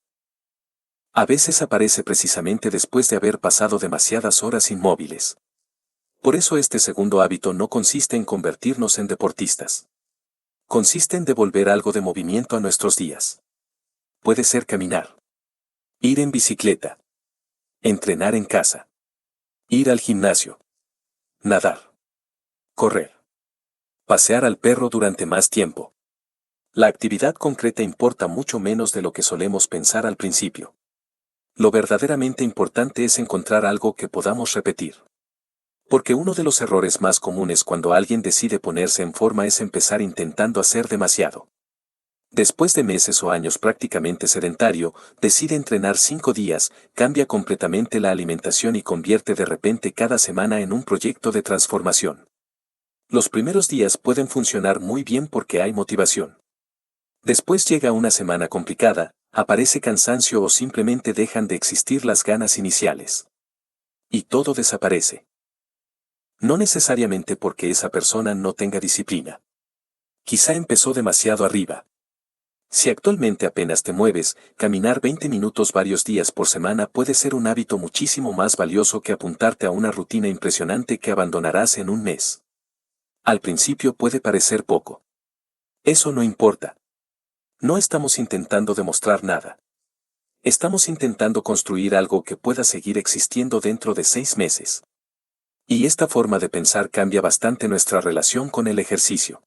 A veces aparece precisamente después de haber pasado demasiadas horas inmóviles. Por eso este segundo hábito no consiste en convertirnos en deportistas. Consiste en devolver algo de movimiento a nuestros días. Puede ser caminar. Ir en bicicleta. Entrenar en casa. Ir al gimnasio. Nadar. Correr. Pasear al perro durante más tiempo. La actividad concreta importa mucho menos de lo que solemos pensar al principio. Lo verdaderamente importante es encontrar algo que podamos repetir. Porque uno de los errores más comunes cuando alguien decide ponerse en forma es empezar intentando hacer demasiado. Después de meses o años prácticamente sedentario, decide entrenar 5 días, cambia completamente la alimentación y convierte de repente cada semana en un proyecto de transformación. Los primeros días pueden funcionar muy bien porque hay motivación. Después llega una semana complicada, aparece cansancio o simplemente dejan de existir las ganas iniciales. Y todo desaparece. No necesariamente porque esa persona no tenga disciplina. Quizá empezó demasiado arriba. Si actualmente apenas te mueves, caminar 20 minutos varios días por semana puede ser un hábito muchísimo más valioso que apuntarte a una rutina impresionante que abandonarás en un mes. Al principio puede parecer poco. Eso no importa. No estamos intentando demostrar nada. Estamos intentando construir algo que pueda seguir existiendo dentro de 6 meses. Y esta forma de pensar cambia bastante nuestra relación con el ejercicio.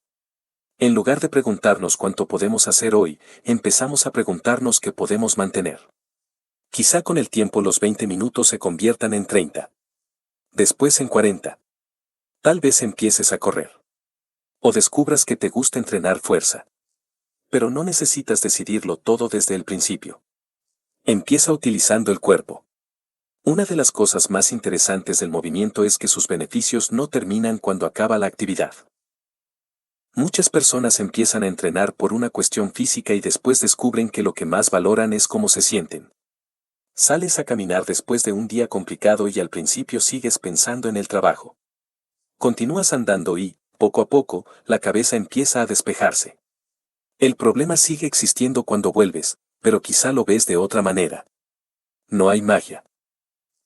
En lugar de preguntarnos cuánto podemos hacer hoy, empezamos a preguntarnos qué podemos mantener. Quizá con el tiempo los 20 minutos se conviertan en 30. Después en 40. Tal vez empieces a correr. O descubras que te gusta entrenar fuerza. Pero no necesitas decidirlo todo desde el principio. Empieza utilizando el cuerpo. Una de las cosas más interesantes del movimiento es que sus beneficios no terminan cuando acaba la actividad. Muchas personas empiezan a entrenar por una cuestión física y después descubren que lo que más valoran es cómo se sienten. Sales a caminar después de un día complicado y al principio sigues pensando en el trabajo. Continúas andando y, poco a poco, la cabeza empieza a despejarse. El problema sigue existiendo cuando vuelves, pero quizá lo ves de otra manera. No hay magia.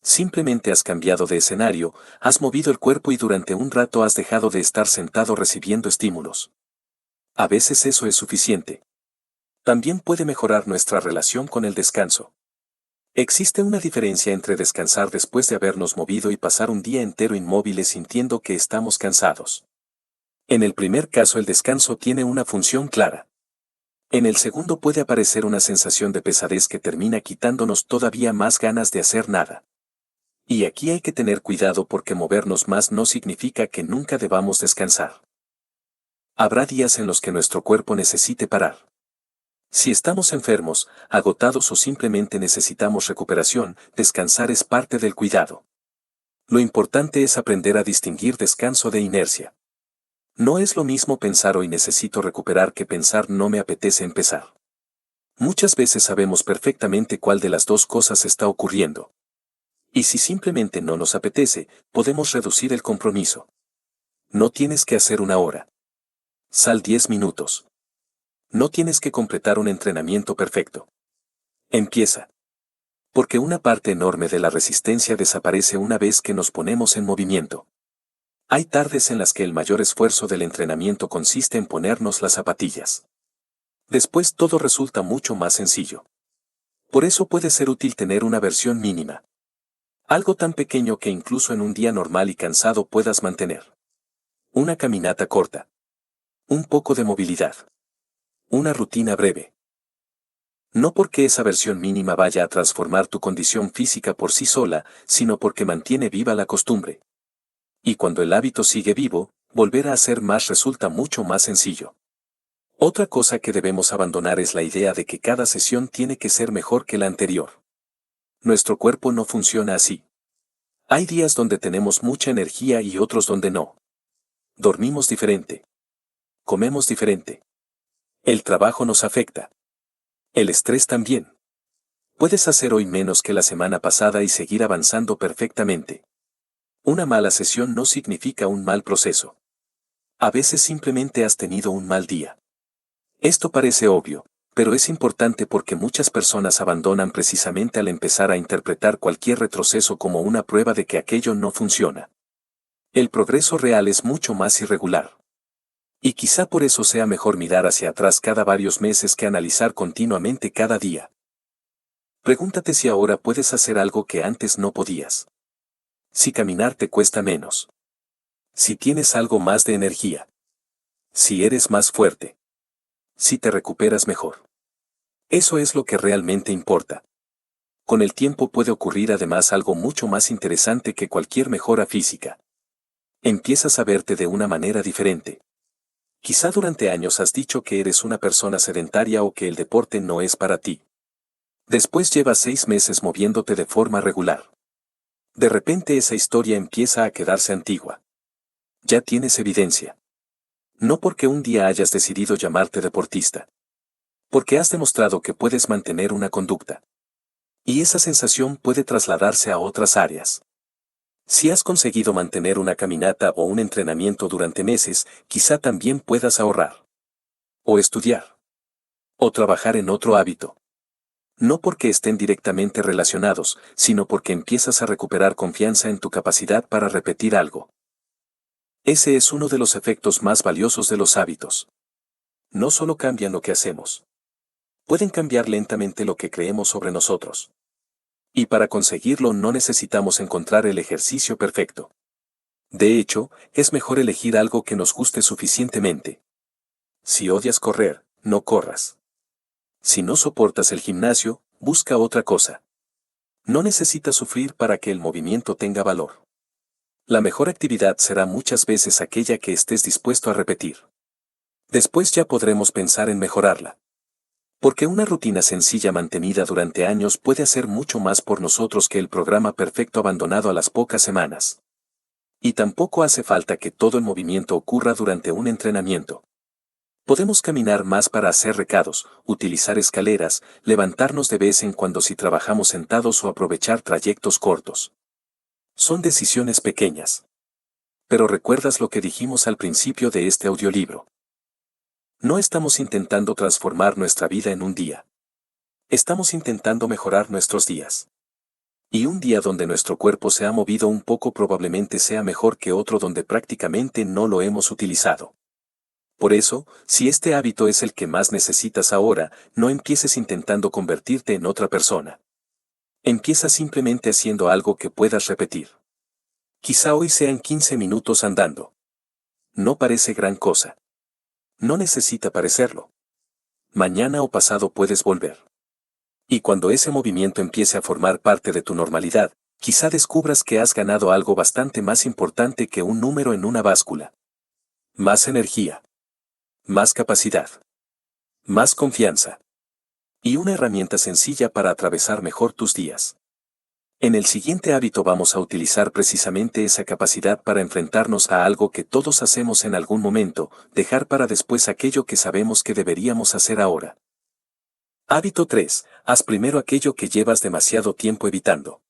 Simplemente has cambiado de escenario, has movido el cuerpo y durante un rato has dejado de estar sentado recibiendo estímulos. A veces eso es suficiente. También puede mejorar nuestra relación con el descanso. Existe una diferencia entre descansar después de habernos movido y pasar un día entero inmóviles sintiendo que estamos cansados. En el primer caso el descanso tiene una función clara. En el segundo puede aparecer una sensación de pesadez que termina quitándonos todavía más ganas de hacer nada. Y aquí hay que tener cuidado porque movernos más no significa que nunca debamos descansar. Habrá días en los que nuestro cuerpo necesite parar. Si estamos enfermos, agotados o simplemente necesitamos recuperación, descansar es parte del cuidado. Lo importante es aprender a distinguir descanso de inercia. No es lo mismo pensar hoy necesito recuperar que pensar no me apetece empezar. Muchas veces sabemos perfectamente cuál de las dos cosas está ocurriendo. Y si simplemente no nos apetece, podemos reducir el compromiso. No tienes que hacer una hora. Sal 10 minutos. No tienes que completar un entrenamiento perfecto. Empieza. Porque una parte enorme de la resistencia desaparece una vez que nos ponemos en movimiento. Hay tardes en las que el mayor esfuerzo del entrenamiento consiste en ponernos las zapatillas. Después todo resulta mucho más sencillo. Por eso puede ser útil tener una versión mínima. Algo tan pequeño que incluso en un día normal y cansado puedas mantener. Una caminata corta. Un poco de movilidad. Una rutina breve. No porque esa versión mínima vaya a transformar tu condición física por sí sola, sino porque mantiene viva la costumbre. Y cuando el hábito sigue vivo, volver a hacer más resulta mucho más sencillo. Otra cosa que debemos abandonar es la idea de que cada sesión tiene que ser mejor que la anterior. Nuestro cuerpo no funciona así. Hay días donde tenemos mucha energía y otros donde no. Dormimos diferente. Comemos diferente. El trabajo nos afecta. El estrés también. Puedes hacer hoy menos que la semana pasada y seguir avanzando perfectamente. Una mala sesión no significa un mal proceso. A veces simplemente has tenido un mal día. Esto parece obvio, pero es importante porque muchas personas abandonan precisamente al empezar a interpretar cualquier retroceso como una prueba de que aquello no funciona. El progreso real es mucho más irregular. Y quizá por eso sea mejor mirar hacia atrás cada varios meses que analizar continuamente cada día. Pregúntate si ahora puedes hacer algo que antes no podías. Si caminar te cuesta menos. Si tienes algo más de energía. Si eres más fuerte. Si te recuperas mejor. Eso es lo que realmente importa. Con el tiempo puede ocurrir además algo mucho más interesante que cualquier mejora física. Empiezas a verte de una manera diferente. Quizá durante años has dicho que eres una persona sedentaria o que el deporte no es para ti. Después llevas 6 meses moviéndote de forma regular. De repente esa historia empieza a quedarse antigua. Ya tienes evidencia. No porque un día hayas decidido llamarte deportista. Porque has demostrado que puedes mantener una conducta. Y esa sensación puede trasladarse a otras áreas. Si has conseguido mantener una caminata o un entrenamiento durante meses, quizá también puedas ahorrar. O estudiar. O trabajar en otro hábito. No porque estén directamente relacionados, sino porque empiezas a recuperar confianza en tu capacidad para repetir algo. Ese es uno de los efectos más valiosos de los hábitos. No solo cambian lo que hacemos. Pueden cambiar lentamente lo que creemos sobre nosotros. Y para conseguirlo no necesitamos encontrar el ejercicio perfecto. De hecho, es mejor elegir algo que nos guste suficientemente. Si odias correr, no corras. Si no soportas el gimnasio, busca otra cosa. No necesitas sufrir para que el movimiento tenga valor. La mejor actividad será muchas veces aquella que estés dispuesto a repetir. Después ya podremos pensar en mejorarla. Porque una rutina sencilla mantenida durante años puede hacer mucho más por nosotros que el programa perfecto abandonado a las pocas semanas. Y tampoco hace falta que todo el movimiento ocurra durante un entrenamiento. Podemos caminar más para hacer recados, utilizar escaleras, levantarnos de vez en cuando si trabajamos sentados o aprovechar trayectos cortos. Son decisiones pequeñas. Pero ¿recuerdas lo que dijimos al principio de este audiolibro? No estamos intentando transformar nuestra vida en un día. Estamos intentando mejorar nuestros días. Y un día donde nuestro cuerpo se ha movido un poco probablemente sea mejor que otro donde prácticamente no lo hemos utilizado. Por eso, si este hábito es el que más necesitas ahora, no empieces intentando convertirte en otra persona. Empieza simplemente haciendo algo que puedas repetir. Quizá hoy sean 15 minutos andando. No parece gran cosa. No necesita parecerlo. Mañana o pasado puedes volver. Y cuando ese movimiento empiece a formar parte de tu normalidad, quizá descubras que has ganado algo bastante más importante que un número en una báscula. Más energía. Más capacidad. Más confianza. Y una herramienta sencilla para atravesar mejor tus días. En el siguiente hábito vamos a utilizar precisamente esa capacidad para enfrentarnos a algo que todos hacemos en algún momento, dejar para después aquello que sabemos que deberíamos hacer ahora. Hábito 3. Haz primero aquello que llevas demasiado tiempo evitando.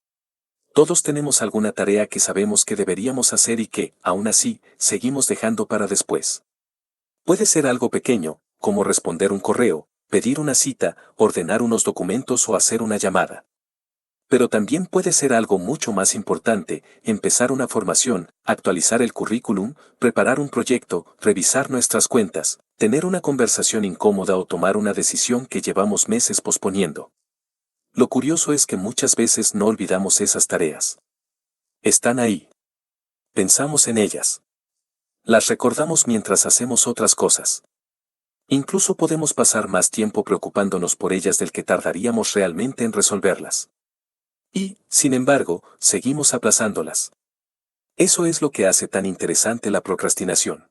Todos tenemos alguna tarea que sabemos que deberíamos hacer y que, aún así, seguimos dejando para después. Puede ser algo pequeño, como responder un correo, pedir una cita, ordenar unos documentos o hacer una llamada. Pero también puede ser algo mucho más importante, empezar una formación, actualizar el currículum, preparar un proyecto, revisar nuestras cuentas, tener una conversación incómoda o tomar una decisión que llevamos meses posponiendo. Lo curioso es que muchas veces no olvidamos esas tareas. Están ahí. Pensamos en ellas. Las recordamos mientras hacemos otras cosas. Incluso podemos pasar más tiempo preocupándonos por ellas del que tardaríamos realmente en resolverlas. Y, sin embargo, seguimos aplazándolas. Eso es lo que hace tan interesante la procrastinación.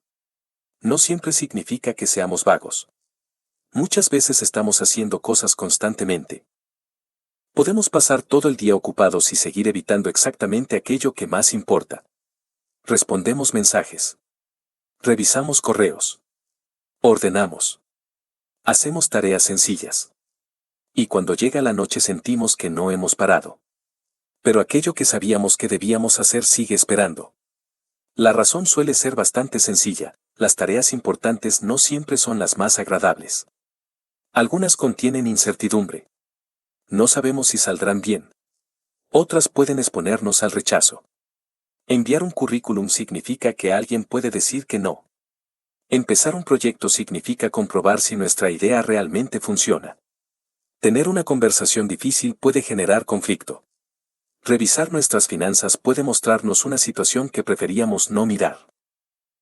No siempre significa que seamos vagos. Muchas veces estamos haciendo cosas constantemente. Podemos pasar todo el día ocupados y seguir evitando exactamente aquello que más importa. Respondemos mensajes. Revisamos correos. Ordenamos. Hacemos tareas sencillas. Y cuando llega la noche sentimos que no hemos parado. Pero aquello que sabíamos que debíamos hacer sigue esperando. La razón suele ser bastante sencilla, las tareas importantes no siempre son las más agradables. Algunas contienen incertidumbre. No sabemos si saldrán bien. Otras pueden exponernos al rechazo. Enviar un currículum significa que alguien puede decir que no. Empezar un proyecto significa comprobar si nuestra idea realmente funciona. Tener una conversación difícil puede generar conflicto. Revisar nuestras finanzas puede mostrarnos una situación que preferíamos no mirar.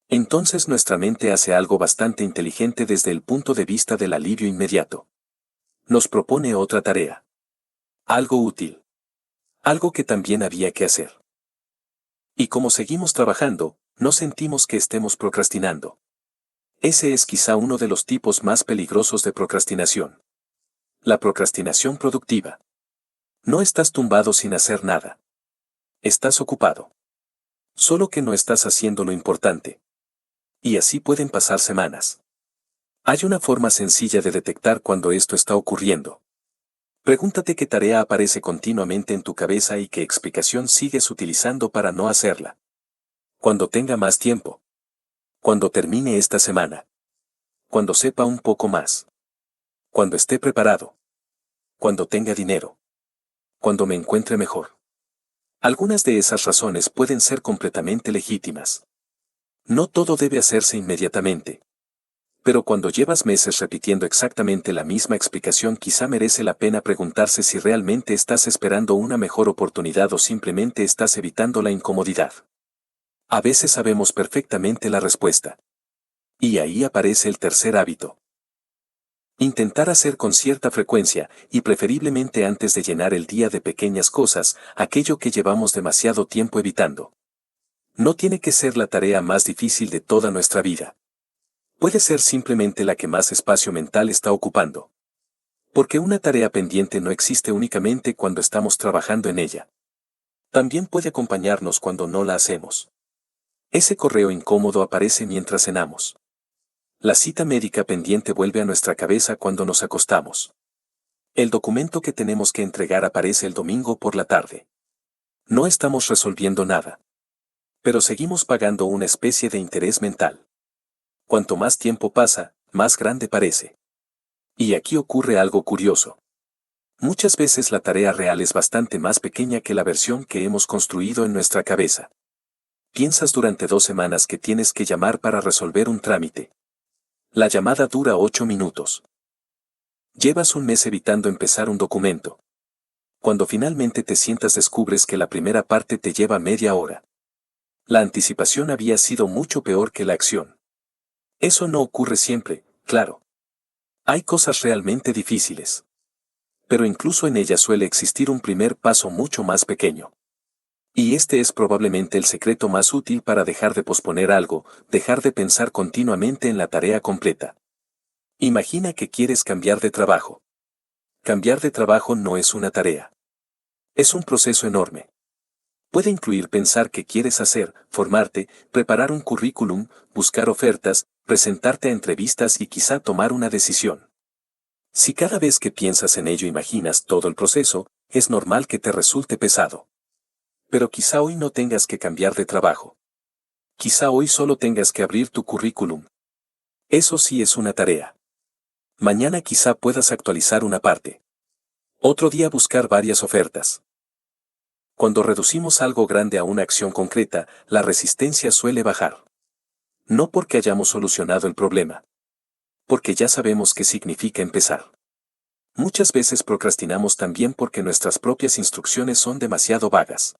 Entonces nuestra mente hace algo bastante inteligente desde el punto de vista del alivio inmediato. Nos propone otra tarea. Algo útil. Algo que también había que hacer. Y como seguimos trabajando, no sentimos que estemos procrastinando. Ese es quizá uno de los tipos más peligrosos de procrastinación. La procrastinación productiva. No estás tumbado sin hacer nada. Estás ocupado. Solo que no estás haciendo lo importante. Y así pueden pasar semanas. Hay una forma sencilla de detectar cuando esto está ocurriendo. Pregúntate qué tarea aparece continuamente en tu cabeza y qué explicación sigues utilizando para no hacerla. Cuando tenga más tiempo. Cuando termine esta semana. Cuando sepa un poco más. Cuando esté preparado. Cuando tenga dinero. Cuando me encuentre mejor. Algunas de esas razones pueden ser completamente legítimas. No todo debe hacerse inmediatamente. Pero cuando llevas meses repitiendo exactamente la misma explicación, quizá merece la pena preguntarse si realmente estás esperando una mejor oportunidad o simplemente estás evitando la incomodidad. A veces sabemos perfectamente la respuesta. Y ahí aparece el tercer hábito. Intentar hacer con cierta frecuencia, y preferiblemente antes de llenar el día de pequeñas cosas, aquello que llevamos demasiado tiempo evitando. No tiene que ser la tarea más difícil de toda nuestra vida. Puede ser simplemente la que más espacio mental está ocupando. Porque una tarea pendiente no existe únicamente cuando estamos trabajando en ella. También puede acompañarnos cuando no la hacemos. Ese correo incómodo aparece mientras cenamos. La cita médica pendiente vuelve a nuestra cabeza cuando nos acostamos. El documento que tenemos que entregar aparece el domingo por la tarde. No estamos resolviendo nada. Pero seguimos pagando una especie de interés mental. Cuanto más tiempo pasa, más grande parece. Y aquí ocurre algo curioso. Muchas veces la tarea real es bastante más pequeña que la versión que hemos construido en nuestra cabeza. Piensas durante 2 semanas que tienes que llamar para resolver un trámite. La llamada dura 8 minutos. Llevas un mes evitando empezar un documento. Cuando finalmente te sientas descubres que la primera parte te lleva media hora. La anticipación había sido mucho peor que la acción. Eso no ocurre siempre, claro. Hay cosas realmente difíciles. Pero incluso en ellas suele existir un primer paso mucho más pequeño. Y este es probablemente el secreto más útil para dejar de posponer algo, dejar de pensar continuamente en la tarea completa. Imagina que quieres cambiar de trabajo. Cambiar de trabajo no es una tarea. Es un proceso enorme. Puede incluir pensar qué quieres hacer, formarte, preparar un currículum, buscar ofertas, presentarte a entrevistas y quizá tomar una decisión. Si cada vez que piensas en ello imaginas todo el proceso, es normal que te resulte pesado. Pero quizá hoy no tengas que cambiar de trabajo. Quizá hoy solo tengas que abrir tu currículum. Eso sí es una tarea. Mañana quizá puedas actualizar una parte. Otro día buscar varias ofertas. Cuando reducimos algo grande a una acción concreta, la resistencia suele bajar. No porque hayamos solucionado el problema. Porque ya sabemos qué significa empezar. Muchas veces procrastinamos también porque nuestras propias instrucciones son demasiado vagas.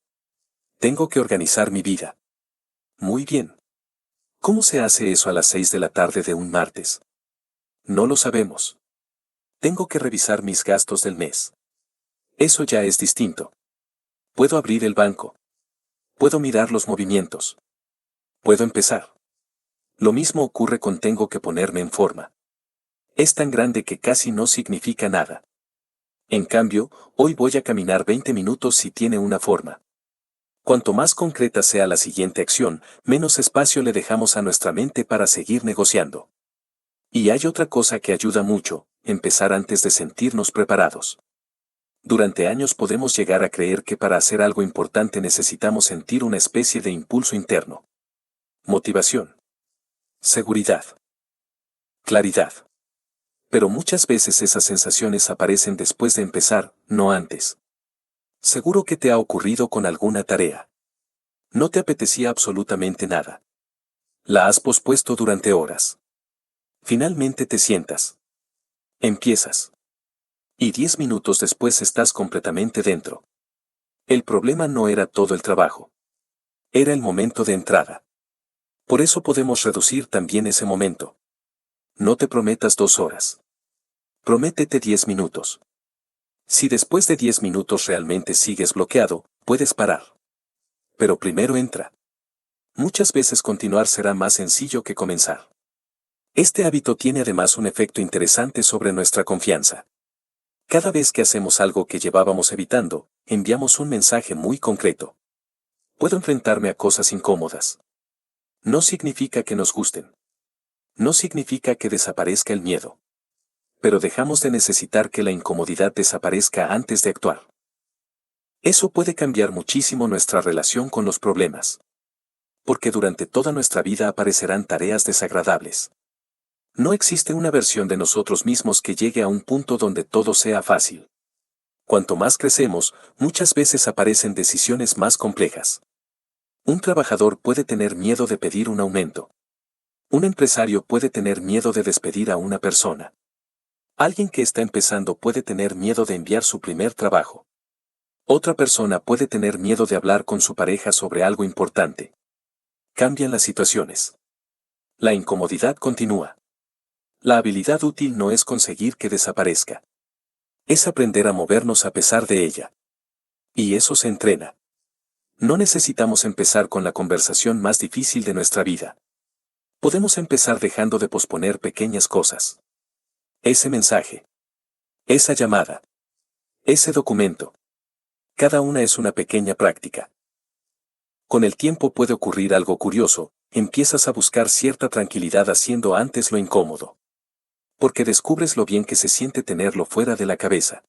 Tengo que organizar mi vida. Muy bien. ¿Cómo se hace eso a las 6 de la tarde de un martes? No lo sabemos. Tengo que revisar mis gastos del mes. Eso ya es distinto. Puedo abrir el banco. Puedo mirar los movimientos. Puedo empezar. Lo mismo ocurre con tengo que ponerme en forma. Es tan grande que casi no significa nada. En cambio, hoy voy a caminar 20 minutos si tiene una forma. Cuanto más concreta sea la siguiente acción, menos espacio le dejamos a nuestra mente para seguir negociando. Y hay otra cosa que ayuda mucho, empezar antes de sentirnos preparados. Durante años podemos llegar a creer que para hacer algo importante necesitamos sentir una especie de impulso interno. Motivación. Seguridad. Claridad. Pero muchas veces esas sensaciones aparecen después de empezar, no antes. Seguro que te ha ocurrido con alguna tarea. No te apetecía absolutamente nada. La has pospuesto durante horas. Finalmente te sientas. Empiezas. Y 10 minutos después estás completamente dentro. El problema no era todo el trabajo. Era el momento de entrada. Por eso podemos reducir también ese momento. No te prometas 2 horas. Prométete 10 minutos. Si después de 10 minutos realmente sigues bloqueado, puedes parar. Pero primero entra. Muchas veces continuar será más sencillo que comenzar. Este hábito tiene además un efecto interesante sobre nuestra confianza. Cada vez que hacemos algo que llevábamos evitando, enviamos un mensaje muy concreto. Puedo enfrentarme a cosas incómodas. No significa que nos gusten. No significa que desaparezca el miedo. Pero dejamos de necesitar que la incomodidad desaparezca antes de actuar. Eso puede cambiar muchísimo nuestra relación con los problemas. Porque durante toda nuestra vida aparecerán tareas desagradables. No existe una versión de nosotros mismos que llegue a un punto donde todo sea fácil. Cuanto más crecemos, muchas veces aparecen decisiones más complejas. Un trabajador puede tener miedo de pedir un aumento. Un empresario puede tener miedo de despedir a una persona. Alguien que está empezando puede tener miedo de enviar su primer trabajo. Otra persona puede tener miedo de hablar con su pareja sobre algo importante. Cambian las situaciones. La incomodidad continúa. La habilidad útil no es conseguir que desaparezca. Es aprender a movernos a pesar de ella. Y eso se entrena. No necesitamos empezar con la conversación más difícil de nuestra vida. Podemos empezar dejando de posponer pequeñas cosas. Ese mensaje. Esa llamada. Ese documento. Cada una es una pequeña práctica. Con el tiempo puede ocurrir algo curioso, empiezas a buscar cierta tranquilidad haciendo antes lo incómodo. Porque descubres lo bien que se siente tenerlo fuera de la cabeza.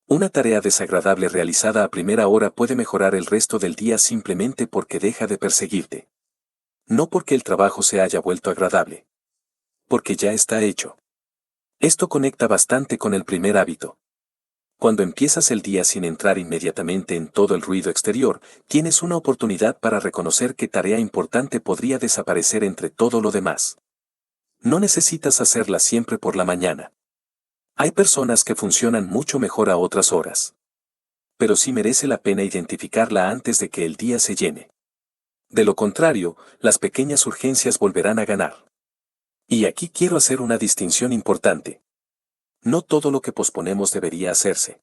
Una tarea desagradable realizada a primera hora puede mejorar el resto del día simplemente porque deja de perseguirte. No porque el trabajo se haya vuelto agradable. Porque ya está hecho. Esto conecta bastante con el primer hábito. Cuando empiezas el día sin entrar inmediatamente en todo el ruido exterior, tienes una oportunidad para reconocer qué tarea importante podría desaparecer entre todo lo demás. No necesitas hacerla siempre por la mañana. Hay personas que funcionan mucho mejor a otras horas. Pero sí merece la pena identificarla antes de que el día se llene. De lo contrario, las pequeñas urgencias volverán a ganar. Y aquí quiero hacer una distinción importante. No todo lo que posponemos debería hacerse.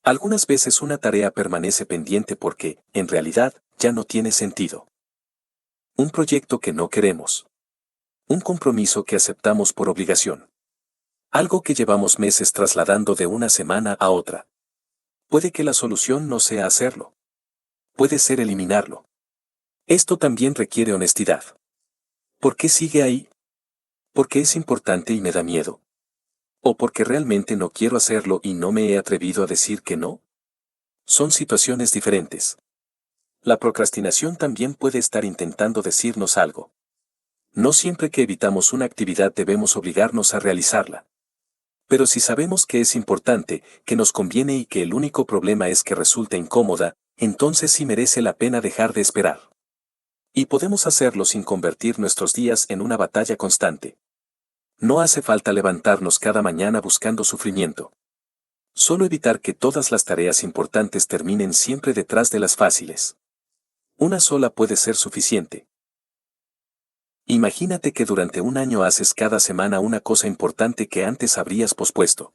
Algunas veces una tarea permanece pendiente porque, en realidad, ya no tiene sentido. Un proyecto que no queremos. Un compromiso que aceptamos por obligación. Algo que llevamos meses trasladando de una semana a otra. Puede que la solución no sea hacerlo. Puede ser eliminarlo. Esto también requiere honestidad. ¿Por qué sigue ahí? ¿Porque es importante y me da miedo? ¿O porque realmente no quiero hacerlo y no me he atrevido a decir que no? Son situaciones diferentes. La procrastinación también puede estar intentando decirnos algo. No siempre que evitamos una actividad debemos obligarnos a realizarla. Pero si sabemos que es importante, que nos conviene y que el único problema es que resulta incómoda, entonces sí merece la pena dejar de esperar. Y podemos hacerlo sin convertir nuestros días en una batalla constante. No hace falta levantarnos cada mañana buscando sufrimiento. Solo evitar que todas las tareas importantes terminen siempre detrás de las fáciles. Una sola puede ser suficiente. Imagínate que durante un año haces cada semana una cosa importante que antes habrías pospuesto.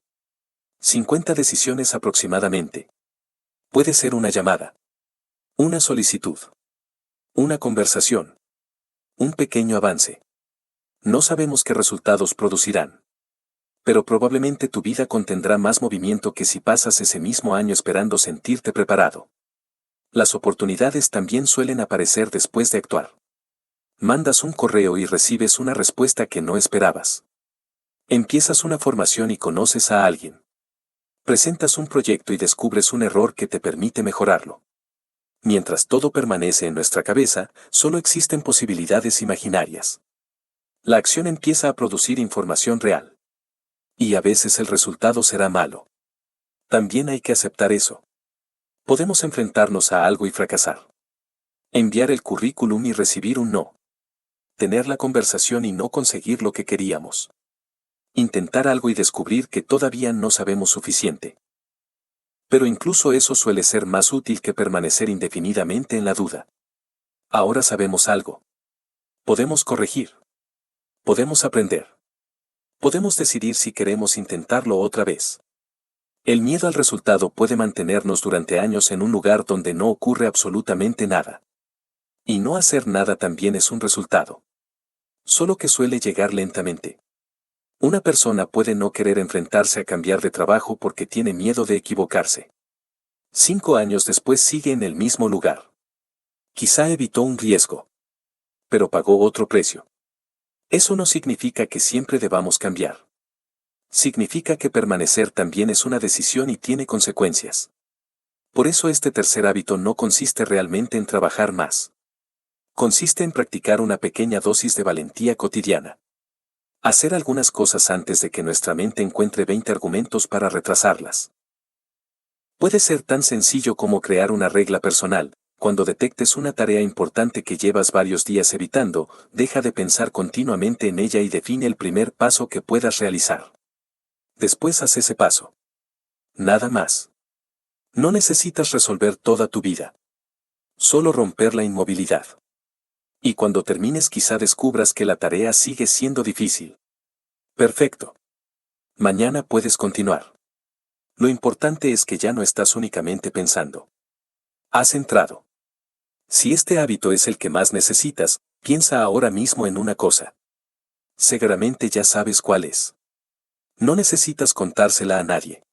50 decisiones aproximadamente. Puede ser una llamada. Una solicitud. Una conversación. Un pequeño avance. No sabemos qué resultados producirán. Pero probablemente tu vida contendrá más movimiento que si pasas ese mismo año esperando sentirte preparado. Las oportunidades también suelen aparecer después de actuar. Mandas un correo y recibes una respuesta que no esperabas. Empiezas una formación y conoces a alguien. Presentas un proyecto y descubres un error que te permite mejorarlo. Mientras todo permanece en nuestra cabeza, solo existen posibilidades imaginarias. La acción empieza a producir información real. Y a veces el resultado será malo. También hay que aceptar eso. Podemos enfrentarnos a algo y fracasar. Enviar el currículum y recibir un no. Tener la conversación y no conseguir lo que queríamos. Intentar algo y descubrir que todavía no sabemos suficiente. Pero incluso eso suele ser más útil que permanecer indefinidamente en la duda. Ahora sabemos algo. Podemos corregir. Podemos aprender. Podemos decidir si queremos intentarlo otra vez. El miedo al resultado puede mantenernos durante años en un lugar donde no ocurre absolutamente nada. Y no hacer nada también es un resultado. Solo que suele llegar lentamente. Una persona puede no querer enfrentarse a cambiar de trabajo porque tiene miedo de equivocarse. 5 años después sigue en el mismo lugar. Quizá evitó un riesgo. Pero pagó otro precio. Eso no significa que siempre debamos cambiar. Significa que permanecer también es una decisión y tiene consecuencias. Por eso este tercer hábito no consiste realmente en trabajar más. Consiste en practicar una pequeña dosis de valentía cotidiana. Hacer algunas cosas antes de que nuestra mente encuentre 20 argumentos para retrasarlas. Puede ser tan sencillo como crear una regla personal. Cuando detectes una tarea importante que llevas varios días evitando, deja de pensar continuamente en ella y define el primer paso que puedas realizar. Después haz ese paso. Nada más. No necesitas resolver toda tu vida. Solo romper la inmovilidad. Y cuando termines quizá descubras que la tarea sigue siendo difícil. Perfecto. Mañana puedes continuar. Lo importante es que ya no estás únicamente pensando. Has entrado. Si este hábito es el que más necesitas, Piensa ahora mismo en una cosa. Seguramente ya sabes cuál es. No necesitas contársela a nadie.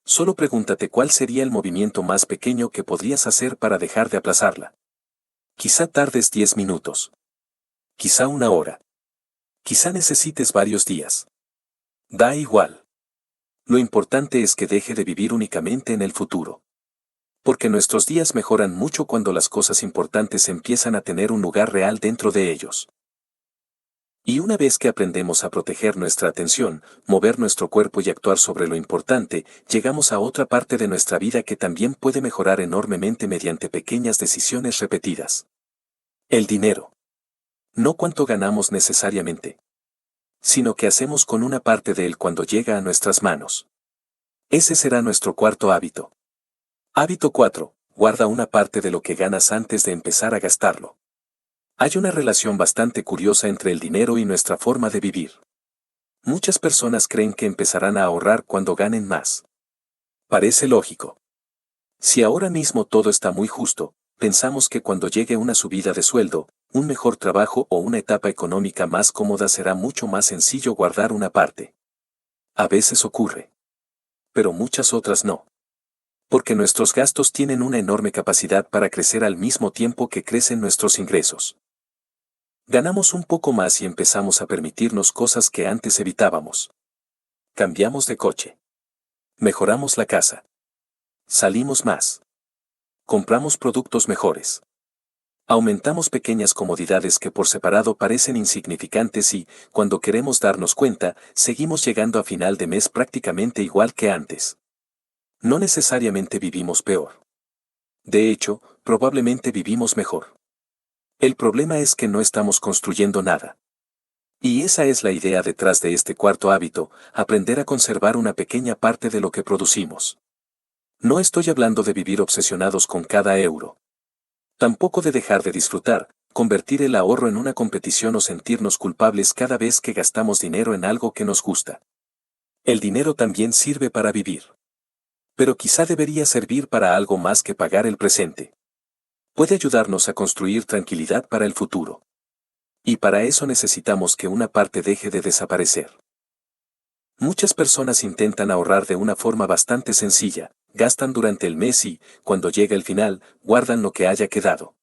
Solo pregúntate cuál sería el movimiento más pequeño que podrías hacer para dejar de aplazarla. Quizá tardes 10 minutos. Quizá una hora. Quizá necesites varios días. Da igual. Lo importante es que deje de vivir únicamente en el futuro. Porque nuestros días mejoran mucho cuando las cosas importantes empiezan a tener un lugar real dentro de ellos. Y una vez que aprendemos a proteger nuestra atención, mover nuestro cuerpo y actuar sobre lo importante, llegamos a otra parte de nuestra vida que también puede mejorar enormemente mediante pequeñas decisiones repetidas. El dinero. No cuánto ganamos necesariamente, sino qué hacemos con una parte de él cuando llega a nuestras manos. Ese será nuestro cuarto hábito. Hábito 4. Guarda una parte de lo que ganas antes de empezar a gastarlo. Hay una relación bastante curiosa entre el dinero y nuestra forma de vivir. Muchas personas creen que empezarán a ahorrar cuando ganen más. Parece lógico. Si ahora mismo todo está muy justo, pensamos que cuando llegue una subida de sueldo, un mejor trabajo o una etapa económica más cómoda será mucho más sencillo guardar una parte. A veces ocurre. Pero muchas otras no. Porque nuestros gastos tienen una enorme capacidad para crecer al mismo tiempo que crecen nuestros ingresos. Ganamos un poco más y empezamos a permitirnos cosas que antes evitábamos. Cambiamos de coche. Mejoramos la casa. Salimos más. Compramos productos mejores. Aumentamos pequeñas comodidades que por separado parecen insignificantes y, cuando queremos darnos cuenta, seguimos llegando a final de mes prácticamente igual que antes. No necesariamente vivimos peor. De hecho, probablemente vivimos mejor. El problema es que no estamos construyendo nada. Y esa es la idea detrás de este cuarto hábito, aprender a conservar una pequeña parte de lo que producimos. No estoy hablando de vivir obsesionados con cada euro. Tampoco de dejar de disfrutar, convertir el ahorro en una competición o sentirnos culpables cada vez que gastamos dinero en algo que nos gusta. El dinero también sirve para vivir. Pero quizá debería servir para algo más que pagar el presente. Puede ayudarnos a construir tranquilidad para el futuro. Y para eso necesitamos que una parte deje de desaparecer. Muchas personas intentan ahorrar de una forma bastante sencilla, gastan durante el mes y, cuando llega el final, guardan lo que haya quedado.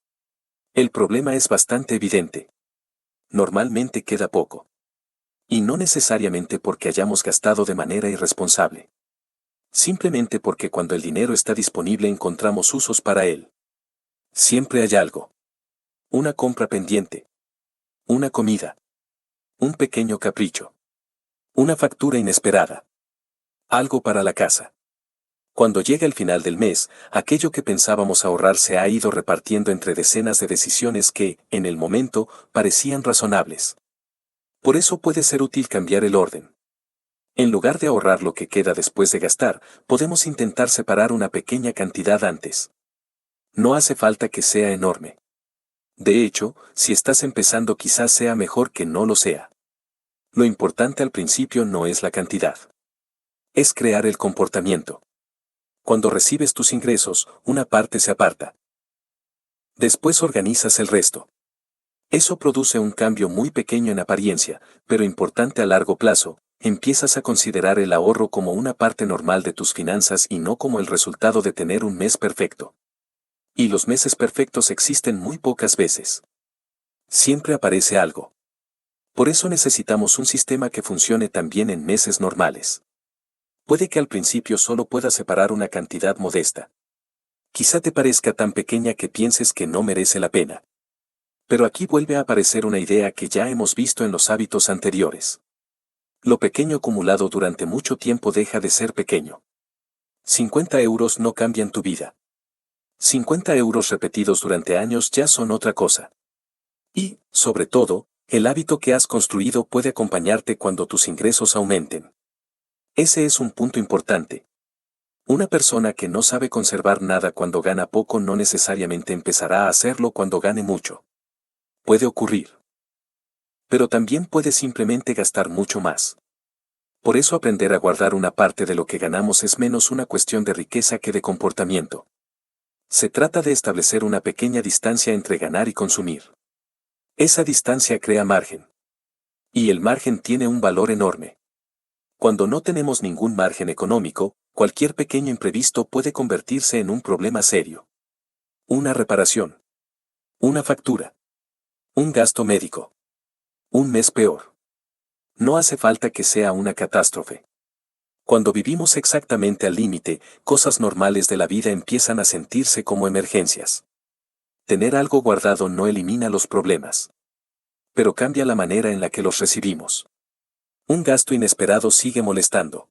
El problema es bastante evidente. Normalmente queda poco. Y no necesariamente porque hayamos gastado de manera irresponsable. Simplemente porque cuando el dinero está disponible encontramos usos para él. Siempre hay algo. Una compra pendiente. Una comida. Un pequeño capricho. Una factura inesperada. Algo para la casa. Cuando llega el final del mes, aquello que pensábamos ahorrar se ha ido repartiendo entre decenas de decisiones que, en el momento, parecían razonables. Por eso puede ser útil cambiar el orden. En lugar de ahorrar lo que queda después de gastar, podemos intentar separar una pequeña cantidad antes. No hace falta que sea enorme. De hecho, si estás empezando quizás sea mejor que no lo sea. Lo importante al principio no es la cantidad. Es crear el comportamiento. Cuando recibes tus ingresos, una parte se aparta. Después organizas el resto. Eso produce un cambio muy pequeño en apariencia, pero importante a largo plazo. Empiezas a considerar el ahorro como una parte normal de tus finanzas y no como el resultado de tener un mes perfecto. Y los meses perfectos existen muy pocas veces. Siempre aparece algo. Por eso necesitamos un sistema que funcione también en meses normales. Puede que al principio solo puedas separar una cantidad modesta. Quizá te parezca tan pequeña que pienses que no merece la pena. Pero aquí vuelve a aparecer una idea que ya hemos visto en los hábitos anteriores. Lo pequeño acumulado durante mucho tiempo deja de ser pequeño. 50 euros no cambian tu vida. 50 euros repetidos durante años ya son otra cosa. Y, sobre todo, el hábito que has construido puede acompañarte cuando tus ingresos aumenten. Ese es un punto importante. Una persona que no sabe conservar nada cuando gana poco no necesariamente empezará a hacerlo cuando gane mucho. Puede ocurrir. Pero también puede simplemente gastar mucho más. Por eso aprender a guardar una parte de lo que ganamos es menos una cuestión de riqueza que de comportamiento. Se trata de establecer una pequeña distancia entre ganar y consumir. Esa distancia crea margen. Y el margen tiene un valor enorme. Cuando no tenemos ningún margen económico, cualquier pequeño imprevisto puede convertirse en un problema serio. Una reparación. Una factura. Un gasto médico. Un mes peor. No hace falta que sea una catástrofe. Cuando vivimos exactamente al límite, cosas normales de la vida empiezan a sentirse como emergencias. Tener algo guardado no elimina los problemas, pero cambia la manera en la que los recibimos. Un gasto inesperado sigue molestando.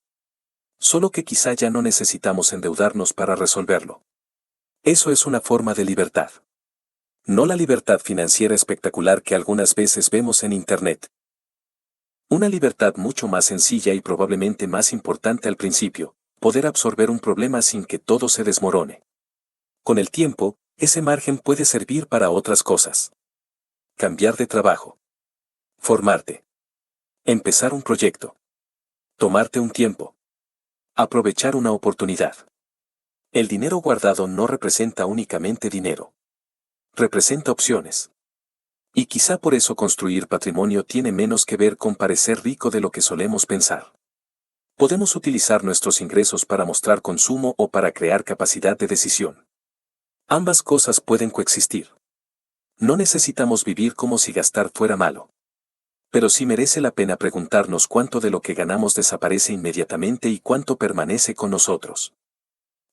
Solo que quizá ya no necesitamos endeudarnos para resolverlo. Eso es una forma de libertad. No la libertad financiera espectacular que algunas veces vemos en Internet. Una libertad mucho más sencilla y probablemente más importante al principio, poder absorber un problema sin que todo se desmorone. Con el tiempo, ese margen puede servir para otras cosas. Cambiar de trabajo. Formarte. Empezar un proyecto. Tomarte un tiempo. Aprovechar una oportunidad. El dinero guardado no representa únicamente dinero. Representa opciones. Y quizá por eso construir patrimonio tiene menos que ver con parecer rico de lo que solemos pensar. Podemos utilizar nuestros ingresos para mostrar consumo o para crear capacidad de decisión. Ambas cosas pueden coexistir. No necesitamos vivir como si gastar fuera malo. Pero sí merece la pena preguntarnos cuánto de lo que ganamos desaparece inmediatamente y cuánto permanece con nosotros.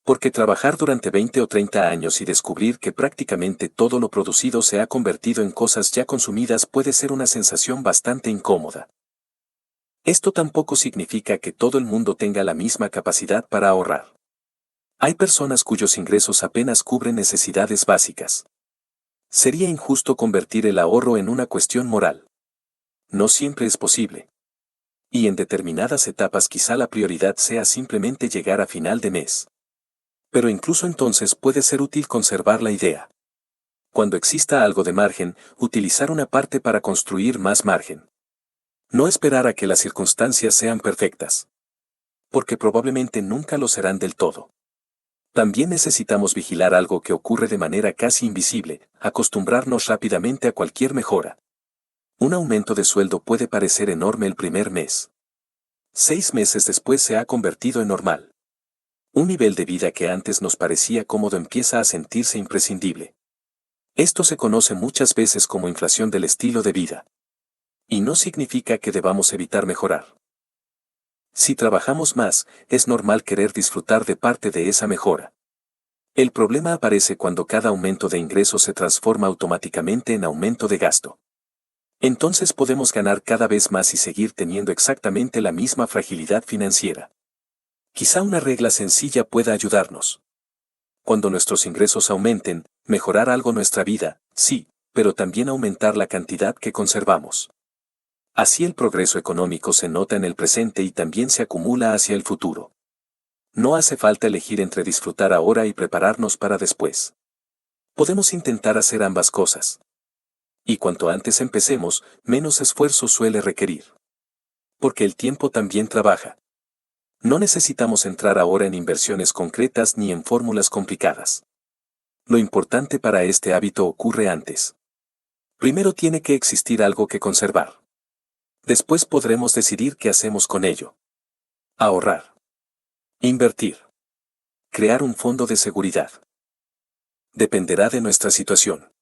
Porque trabajar durante 20 o 30 años y descubrir que prácticamente todo lo producido se ha convertido en cosas ya consumidas puede ser una sensación bastante incómoda. Esto tampoco significa que todo el mundo tenga la misma capacidad para ahorrar. Hay personas cuyos ingresos apenas cubren necesidades básicas. Sería injusto convertir el ahorro en una cuestión moral. No siempre es posible. Y en determinadas etapas quizá la prioridad sea simplemente llegar a final de mes. Pero incluso entonces puede ser útil conservar la idea. Cuando exista algo de margen, utilizar una parte para construir más margen. No esperar a que las circunstancias sean perfectas. Porque probablemente nunca lo serán del todo. También necesitamos vigilar algo que ocurre de manera casi invisible, acostumbrarnos rápidamente a cualquier mejora. Un aumento de sueldo puede parecer enorme el primer mes. 6 meses después se ha convertido en normal. Un nivel de vida que antes nos parecía cómodo empieza a sentirse imprescindible. Esto se conoce muchas veces como inflación del estilo de vida. Y no significa que debamos evitar mejorar. Si trabajamos más, es normal querer disfrutar de parte de esa mejora. El problema aparece cuando cada aumento de ingresos se transforma automáticamente en aumento de gasto. Entonces podemos ganar cada vez más y seguir teniendo exactamente la misma fragilidad financiera. Quizá una regla sencilla pueda ayudarnos. Cuando nuestros ingresos aumenten, mejorar algo nuestra vida, sí, pero también aumentar la cantidad que conservamos. Así el progreso económico se nota en el presente y también se acumula hacia el futuro. No hace falta elegir entre disfrutar ahora y prepararnos para después. Podemos intentar hacer ambas cosas. Y cuanto antes empecemos, menos esfuerzo suele requerir. Porque el tiempo también trabaja. No necesitamos entrar ahora en inversiones concretas ni en fórmulas complicadas. Lo importante para este hábito ocurre antes. Primero tiene que existir algo que conservar. Después podremos decidir qué hacemos con ello. Ahorrar. Invertir. Crear un fondo de seguridad. Dependerá de nuestra situación.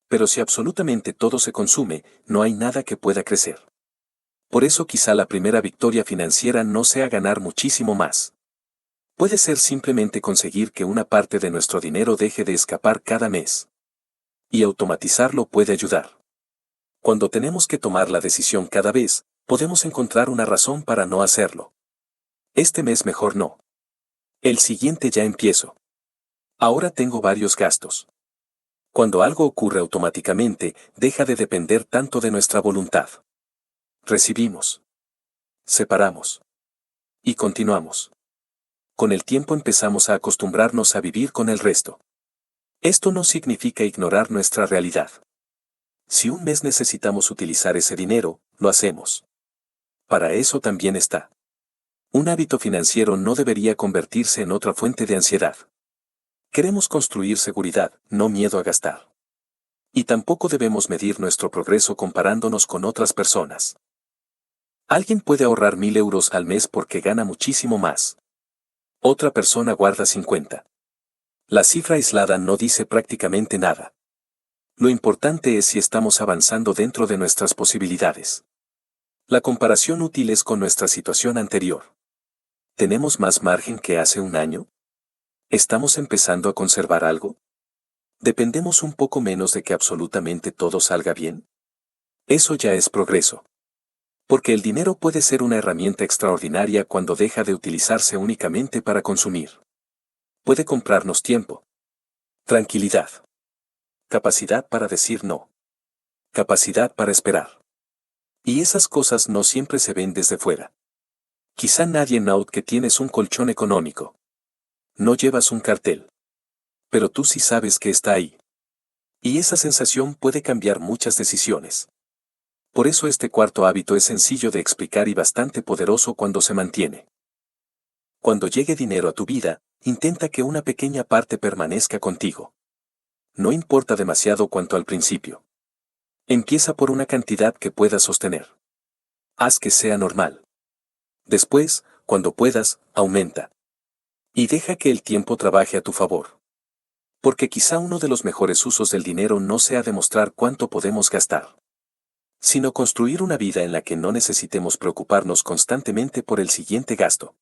Pero si absolutamente todo se consume, no hay nada que pueda crecer. Por eso quizá la primera victoria financiera no sea ganar muchísimo más. Puede ser simplemente conseguir que una parte de nuestro dinero deje de escapar cada mes. Y automatizarlo puede ayudar. Cuando tenemos que tomar la decisión cada vez, podemos encontrar una razón para no hacerlo. Este mes mejor no. El siguiente ya empiezo. Ahora tengo varios gastos. Cuando algo ocurre automáticamente, deja de depender tanto de nuestra voluntad. Recibimos. Separamos. Y continuamos. Con el tiempo empezamos a acostumbrarnos a vivir con el resto. Esto no significa ignorar nuestra realidad. Si un mes necesitamos utilizar ese dinero, lo hacemos. Para eso también está. Un hábito financiero no debería convertirse en otra fuente de ansiedad. Queremos construir seguridad, no miedo a gastar. Y tampoco debemos medir nuestro progreso comparándonos con otras personas. Alguien puede ahorrar 1.000 euros al mes porque gana muchísimo más. Otra persona guarda 50. La cifra aislada no dice prácticamente nada. Lo importante es si estamos avanzando dentro de nuestras posibilidades. La comparación útil es con nuestra situación anterior. ¿Tenemos más margen que hace un año? ¿Estamos empezando a conservar algo? ¿Dependemos un poco menos de que absolutamente todo salga bien? Eso ya es progreso. Porque el dinero puede ser una herramienta extraordinaria cuando deja de utilizarse únicamente para consumir. Puede comprarnos tiempo, tranquilidad, capacidad para decir no, capacidad para esperar. Y esas cosas no siempre se ven desde fuera. Quizá nadie note que tienes un colchón económico. No llevas un cartel. Pero tú sí sabes que está ahí. Y esa sensación puede cambiar muchas decisiones. Por eso este cuarto hábito es sencillo de explicar y bastante poderoso cuando se mantiene. Cuando llegue dinero a tu vida, intenta que una pequeña parte permanezca contigo. No importa demasiado cuanto al principio. Empieza por una cantidad que puedas sostener. Haz que sea normal. Después, cuando puedas, aumenta. Y deja que el tiempo trabaje a tu favor. Porque quizá uno de los mejores usos del dinero no sea demostrar cuánto podemos gastar, sino construir una vida en la que no necesitemos preocuparnos constantemente por el siguiente gasto.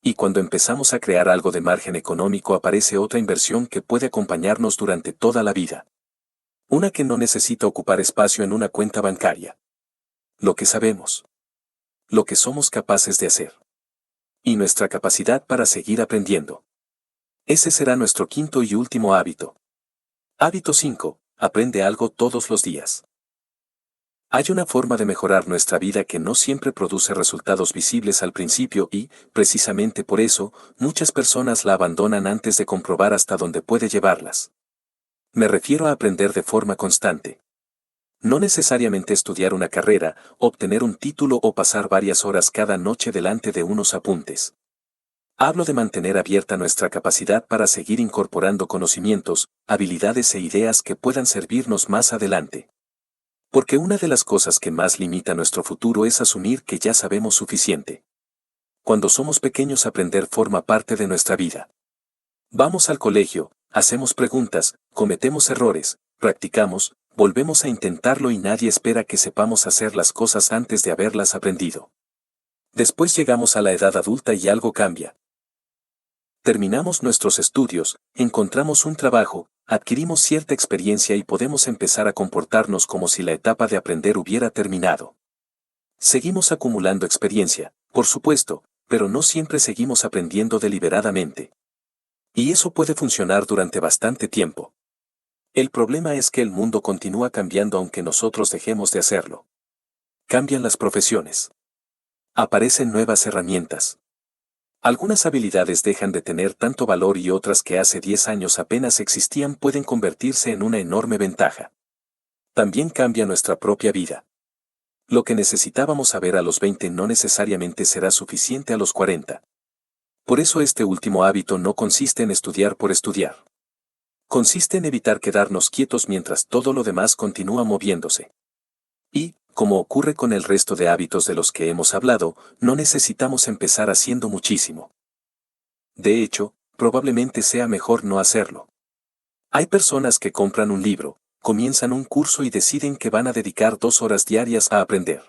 Y cuando empezamos a crear algo de margen económico aparece otra inversión que puede acompañarnos durante toda la vida. Una que no necesita ocupar espacio en una cuenta bancaria. Lo que sabemos. Lo que somos capaces de hacer. Y nuestra capacidad para seguir aprendiendo. Ese será nuestro quinto y último hábito. Hábito 5. Aprende algo todos los días. Hay una forma de mejorar nuestra vida que no siempre produce resultados visibles al principio y, precisamente por eso, muchas personas la abandonan antes de comprobar hasta dónde puede llevarlas. Me refiero a aprender de forma constante. No necesariamente estudiar una carrera, obtener un título o pasar varias horas cada noche delante de unos apuntes. Hablo de mantener abierta nuestra capacidad para seguir incorporando conocimientos, habilidades e ideas que puedan servirnos más adelante. Porque una de las cosas que más limita nuestro futuro es asumir que ya sabemos suficiente. Cuando somos pequeños aprender forma parte de nuestra vida. Vamos al colegio, hacemos preguntas, cometemos errores, practicamos, volvemos a intentarlo y nadie espera que sepamos hacer las cosas antes de haberlas aprendido. Después llegamos a la edad adulta y algo cambia. Terminamos nuestros estudios, encontramos un trabajo, adquirimos cierta experiencia y podemos empezar a comportarnos como si la etapa de aprender hubiera terminado. Seguimos acumulando experiencia, por supuesto, pero no siempre seguimos aprendiendo deliberadamente. Y eso puede funcionar durante bastante tiempo. El problema es que el mundo continúa cambiando aunque nosotros dejemos de hacerlo. Cambian las profesiones. Aparecen nuevas herramientas. Algunas habilidades dejan de tener tanto valor y otras que hace 10 años apenas existían pueden convertirse en una enorme ventaja. También cambia nuestra propia vida. Lo que necesitábamos saber a los 20 no necesariamente será suficiente a los 40. Por eso este último hábito no consiste en estudiar por estudiar. Consiste en evitar quedarnos quietos mientras todo lo demás continúa moviéndose. Y, como ocurre con el resto de hábitos de los que hemos hablado, no necesitamos empezar haciendo muchísimo. De hecho, probablemente sea mejor no hacerlo. Hay personas que compran un libro, comienzan un curso y deciden que van a dedicar 2 horas diarias a aprender.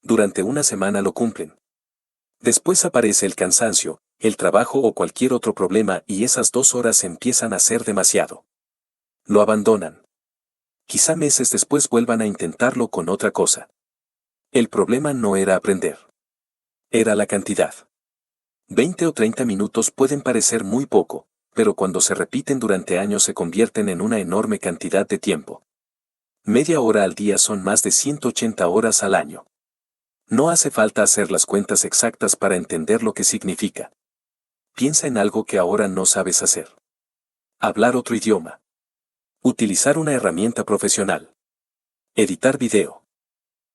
Durante una semana lo cumplen. Después aparece el cansancio, el trabajo o cualquier otro problema y esas 2 horas empiezan a ser demasiado. Lo abandonan. Quizá meses después vuelvan a intentarlo con otra cosa. El problema no era aprender. Era la cantidad. 20 o 30 minutos pueden parecer muy poco, pero cuando se repiten durante años se convierten en una enorme cantidad de tiempo. Media hora al día son más de 180 horas al año. No hace falta hacer las cuentas exactas para entender lo que significa. Piensa en algo que ahora no sabes hacer. Hablar otro idioma. Utilizar una herramienta profesional. Editar video.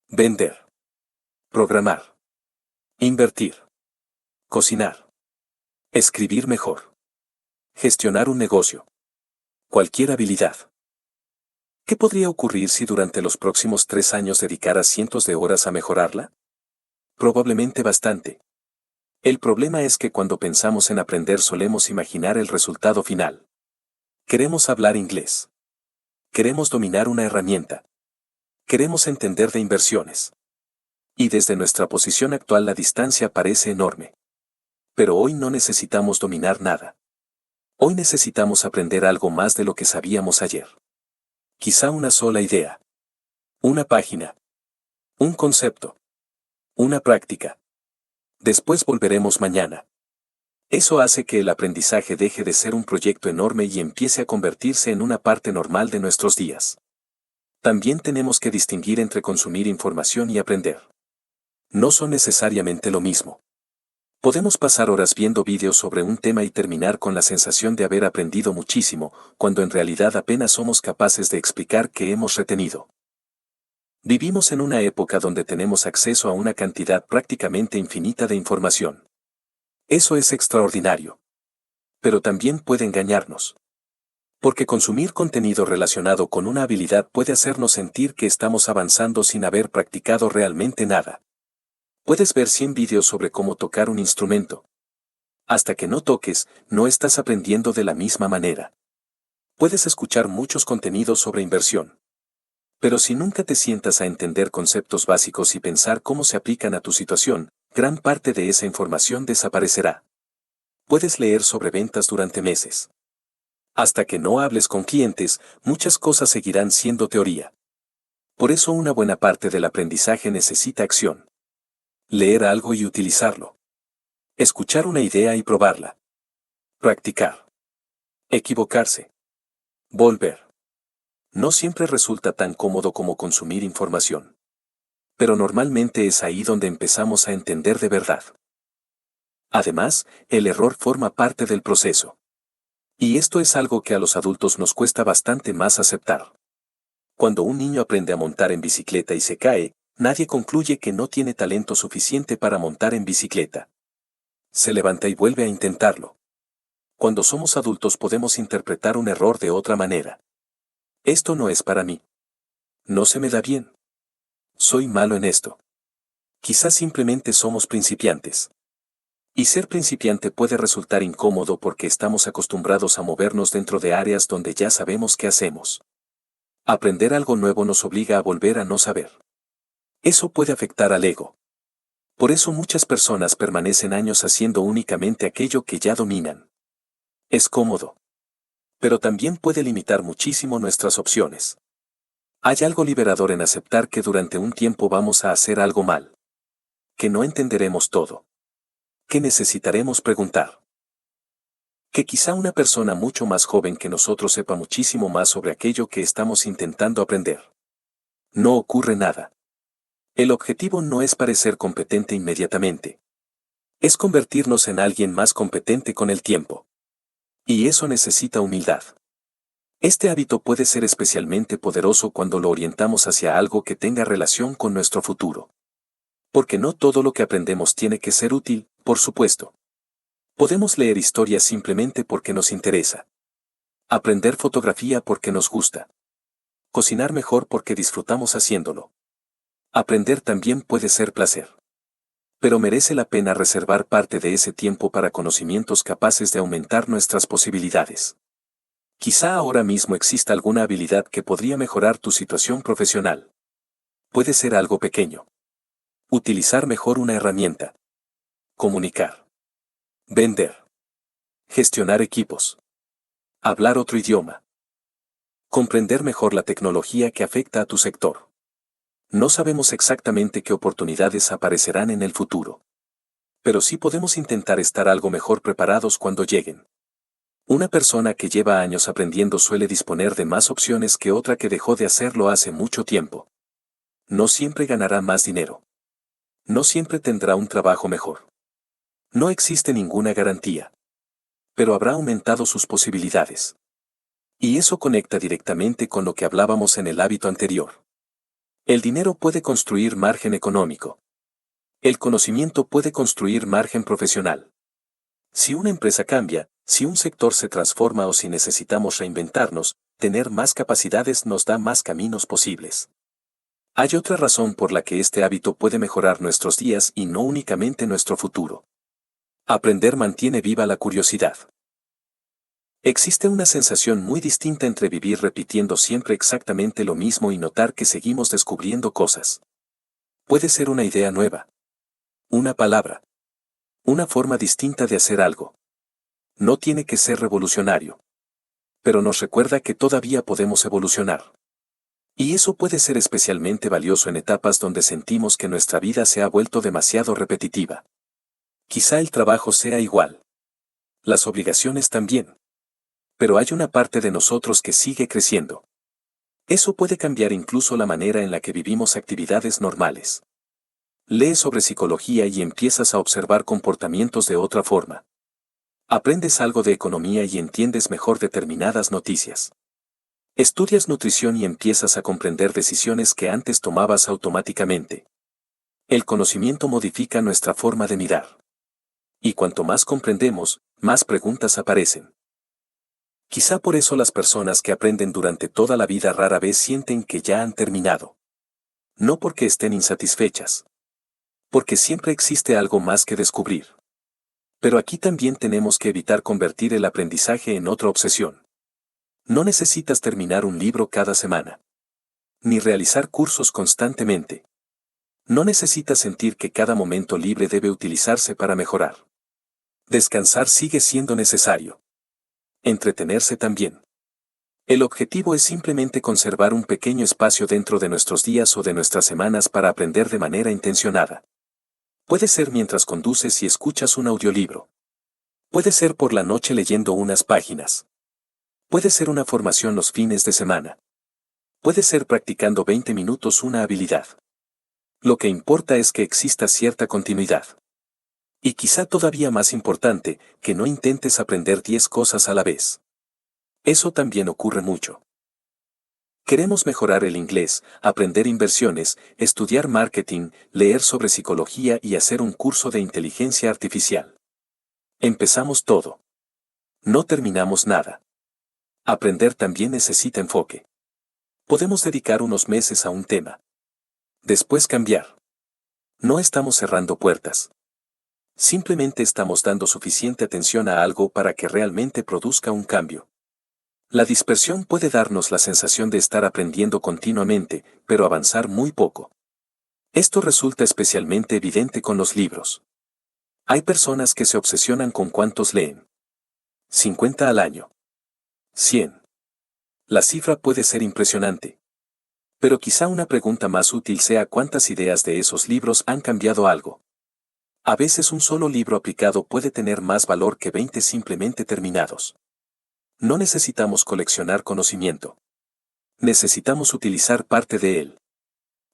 Vender. Programar. Invertir. Cocinar. Escribir mejor. Gestionar un negocio. Cualquier habilidad. ¿Qué podría ocurrir si durante los próximos 3 años dedicaras cientos de horas a mejorarla? Probablemente bastante. El problema es que cuando pensamos en aprender solemos imaginar el resultado final. Queremos hablar inglés. Queremos dominar una herramienta. Queremos entender de inversiones. Y desde nuestra posición actual la distancia parece enorme. Pero hoy no necesitamos dominar nada. Hoy necesitamos aprender algo más de lo que sabíamos ayer. Quizá una sola idea. Una página. Un concepto. Una práctica. Después volveremos mañana. Eso hace que el aprendizaje deje de ser un proyecto enorme y empiece a convertirse en una parte normal de nuestros días. También tenemos que distinguir entre consumir información y aprender. No son necesariamente lo mismo. Podemos pasar horas viendo vídeos sobre un tema y terminar con la sensación de haber aprendido muchísimo, cuando en realidad apenas somos capaces de explicar qué hemos retenido. Vivimos en una época donde tenemos acceso a una cantidad prácticamente infinita de información. Eso es extraordinario. Pero también puede engañarnos. Porque consumir contenido relacionado con una habilidad puede hacernos sentir que estamos avanzando sin haber practicado realmente nada. Puedes ver 100 vídeos sobre cómo tocar un instrumento. Hasta que no toques, no estás aprendiendo de la misma manera. Puedes escuchar muchos contenidos sobre inversión. Pero si nunca te sientas a entender conceptos básicos y pensar cómo se aplican a tu situación, gran parte de esa información desaparecerá. Puedes leer sobre ventas durante meses. Hasta que no hables con clientes, muchas cosas seguirán siendo teoría. Por eso una buena parte del aprendizaje necesita acción. Leer algo y utilizarlo. Escuchar una idea y probarla. Practicar. Equivocarse. Volver. No siempre resulta tan cómodo como consumir información. Pero normalmente es ahí donde empezamos a entender de verdad. Además, el error forma parte del proceso. Y esto es algo que a los adultos nos cuesta bastante más aceptar. Cuando un niño aprende a montar en bicicleta y se cae, nadie concluye que no tiene talento suficiente para montar en bicicleta. Se levanta y vuelve a intentarlo. Cuando somos adultos podemos interpretar un error de otra manera. Esto no es para mí. No se me da bien. Soy malo en esto. Quizás simplemente somos principiantes. Y ser principiante puede resultar incómodo porque estamos acostumbrados a movernos dentro de áreas donde ya sabemos qué hacemos. Aprender algo nuevo nos obliga a volver a no saber. Eso puede afectar al ego. Por eso muchas personas permanecen años haciendo únicamente aquello que ya dominan. Es cómodo. Pero también puede limitar muchísimo nuestras opciones. Hay algo liberador en aceptar que durante un tiempo vamos a hacer algo mal. Que no entenderemos todo. Que necesitaremos preguntar. Que quizá una persona mucho más joven que nosotros sepa muchísimo más sobre aquello que estamos intentando aprender. No ocurre nada. El objetivo no es parecer competente inmediatamente. Es convertirnos en alguien más competente con el tiempo. Y eso necesita humildad. Este hábito puede ser especialmente poderoso cuando lo orientamos hacia algo que tenga relación con nuestro futuro. Porque no todo lo que aprendemos tiene que ser útil, por supuesto. Podemos leer historias simplemente porque nos interesa. Aprender fotografía porque nos gusta. Cocinar mejor porque disfrutamos haciéndolo. Aprender también puede ser placer. Pero merece la pena reservar parte de ese tiempo para conocimientos capaces de aumentar nuestras posibilidades. Quizá ahora mismo exista alguna habilidad que podría mejorar tu situación profesional. Puede ser algo pequeño. Utilizar mejor una herramienta. Comunicar. Vender. Gestionar equipos. Hablar otro idioma. Comprender mejor la tecnología que afecta a tu sector. No sabemos exactamente qué oportunidades aparecerán en el futuro. Pero sí podemos intentar estar algo mejor preparados cuando lleguen. Una persona que lleva años aprendiendo suele disponer de más opciones que otra que dejó de hacerlo hace mucho tiempo. No siempre ganará más dinero. No siempre tendrá un trabajo mejor. No existe ninguna garantía. Pero habrá aumentado sus posibilidades. Y eso conecta directamente con lo que hablábamos en el hábito anterior. El dinero puede construir margen económico. El conocimiento puede construir margen profesional. Si una empresa cambia, si un sector se transforma o si necesitamos reinventarnos, tener más capacidades nos da más caminos posibles. Hay otra razón por la que este hábito puede mejorar nuestros días y no únicamente nuestro futuro. Aprender mantiene viva la curiosidad. Existe una sensación muy distinta entre vivir repitiendo siempre exactamente lo mismo y notar que seguimos descubriendo cosas. Puede ser una idea nueva, una palabra, una forma distinta de hacer algo. No tiene que ser revolucionario. Pero nos recuerda que todavía podemos evolucionar. Y eso puede ser especialmente valioso en etapas donde sentimos que nuestra vida se ha vuelto demasiado repetitiva. Quizá el trabajo sea igual. Las obligaciones también. Pero hay una parte de nosotros que sigue creciendo. Eso puede cambiar incluso la manera en la que vivimos actividades normales. Lees sobre psicología y empiezas a observar comportamientos de otra forma. Aprendes algo de economía y entiendes mejor determinadas noticias. Estudias nutrición y empiezas a comprender decisiones que antes tomabas automáticamente. El conocimiento modifica nuestra forma de mirar. Y cuanto más comprendemos, más preguntas aparecen. Quizá por eso las personas que aprenden durante toda la vida rara vez sienten que ya han terminado. No porque estén insatisfechas. Porque siempre existe algo más que descubrir. Pero aquí también tenemos que evitar convertir el aprendizaje en otra obsesión. No necesitas terminar un libro cada semana. Ni realizar cursos constantemente. No necesitas sentir que cada momento libre debe utilizarse para mejorar. Descansar sigue siendo necesario. Entretenerse también. El objetivo es simplemente conservar un pequeño espacio dentro de nuestros días o de nuestras semanas para aprender de manera intencionada. Puede ser mientras conduces y escuchas un audiolibro. Puede ser por la noche leyendo unas páginas. Puede ser una formación los fines de semana. Puede ser practicando 20 minutos una habilidad. Lo que importa es que exista cierta continuidad. Y quizá todavía más importante, que no intentes aprender 10 cosas a la vez. Eso también ocurre mucho. Queremos mejorar el inglés, aprender inversiones, estudiar marketing, leer sobre psicología y hacer un curso de inteligencia artificial. Empezamos todo. No terminamos nada. Aprender también necesita enfoque. Podemos dedicar unos meses a un tema. Después cambiar. No estamos cerrando puertas. Simplemente estamos dando suficiente atención a algo para que realmente produzca un cambio. La dispersión puede darnos la sensación de estar aprendiendo continuamente, pero avanzar muy poco. Esto resulta especialmente evidente con los libros. Hay personas que se obsesionan con cuántos leen. 50 al año. 100. La cifra puede ser impresionante. Pero quizá una pregunta más útil sea cuántas ideas de esos libros han cambiado algo. A veces un solo libro aplicado puede tener más valor que 20 simplemente terminados. No necesitamos coleccionar conocimiento. Necesitamos utilizar parte de él.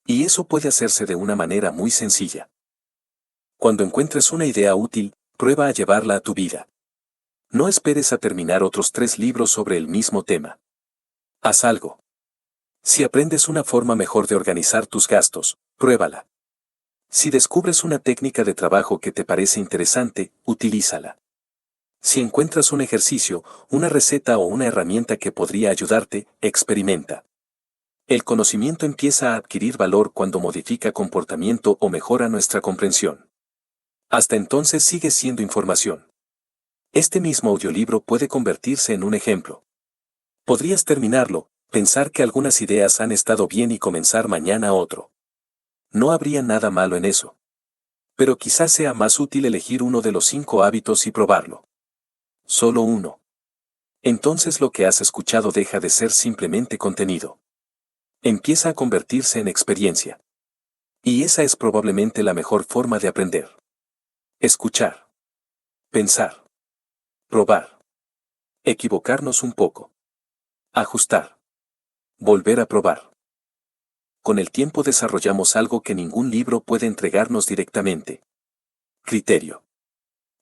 Y eso puede hacerse de una manera muy sencilla. Cuando encuentres una idea útil, prueba a llevarla a tu vida. No esperes a terminar otros 3 libros sobre el mismo tema. Haz algo. Si aprendes una forma mejor de organizar tus gastos, pruébala. Si descubres una técnica de trabajo que te parece interesante, utilízala. Si encuentras un ejercicio, una receta o una herramienta que podría ayudarte, experimenta. El conocimiento empieza a adquirir valor cuando modifica comportamiento o mejora nuestra comprensión. Hasta entonces sigue siendo información. Este mismo audiolibro puede convertirse en un ejemplo. Podrías terminarlo, pensar que algunas ideas han estado bien y comenzar mañana otro. No habría nada malo en eso. Pero quizás sea más útil elegir uno de los 5 hábitos y probarlo. Solo uno. Entonces lo que has escuchado deja de ser simplemente contenido. Empieza a convertirse en experiencia. Y esa es probablemente la mejor forma de aprender. Escuchar. Pensar. Probar. Equivocarnos un poco. Ajustar. Volver a probar. Con el tiempo desarrollamos algo que ningún libro puede entregarnos directamente. Criterio.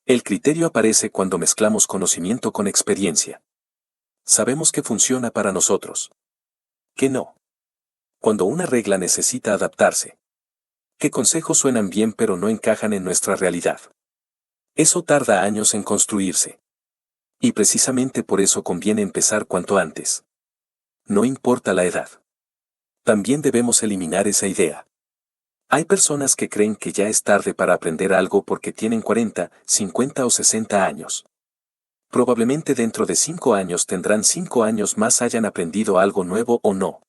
El criterio aparece cuando mezclamos conocimiento con experiencia. Sabemos que funciona para nosotros. Que no. Cuando una regla necesita adaptarse. ¿Qué consejos suenan bien pero no encajan en nuestra realidad? Eso tarda años en construirse. Y precisamente por eso conviene empezar cuanto antes. No importa la edad. También debemos eliminar esa idea. Hay personas que creen que ya es tarde para aprender algo porque tienen 40, 50 o 60 años. Probablemente dentro de 5 años tendrán 5 años más hayan aprendido algo nuevo o no.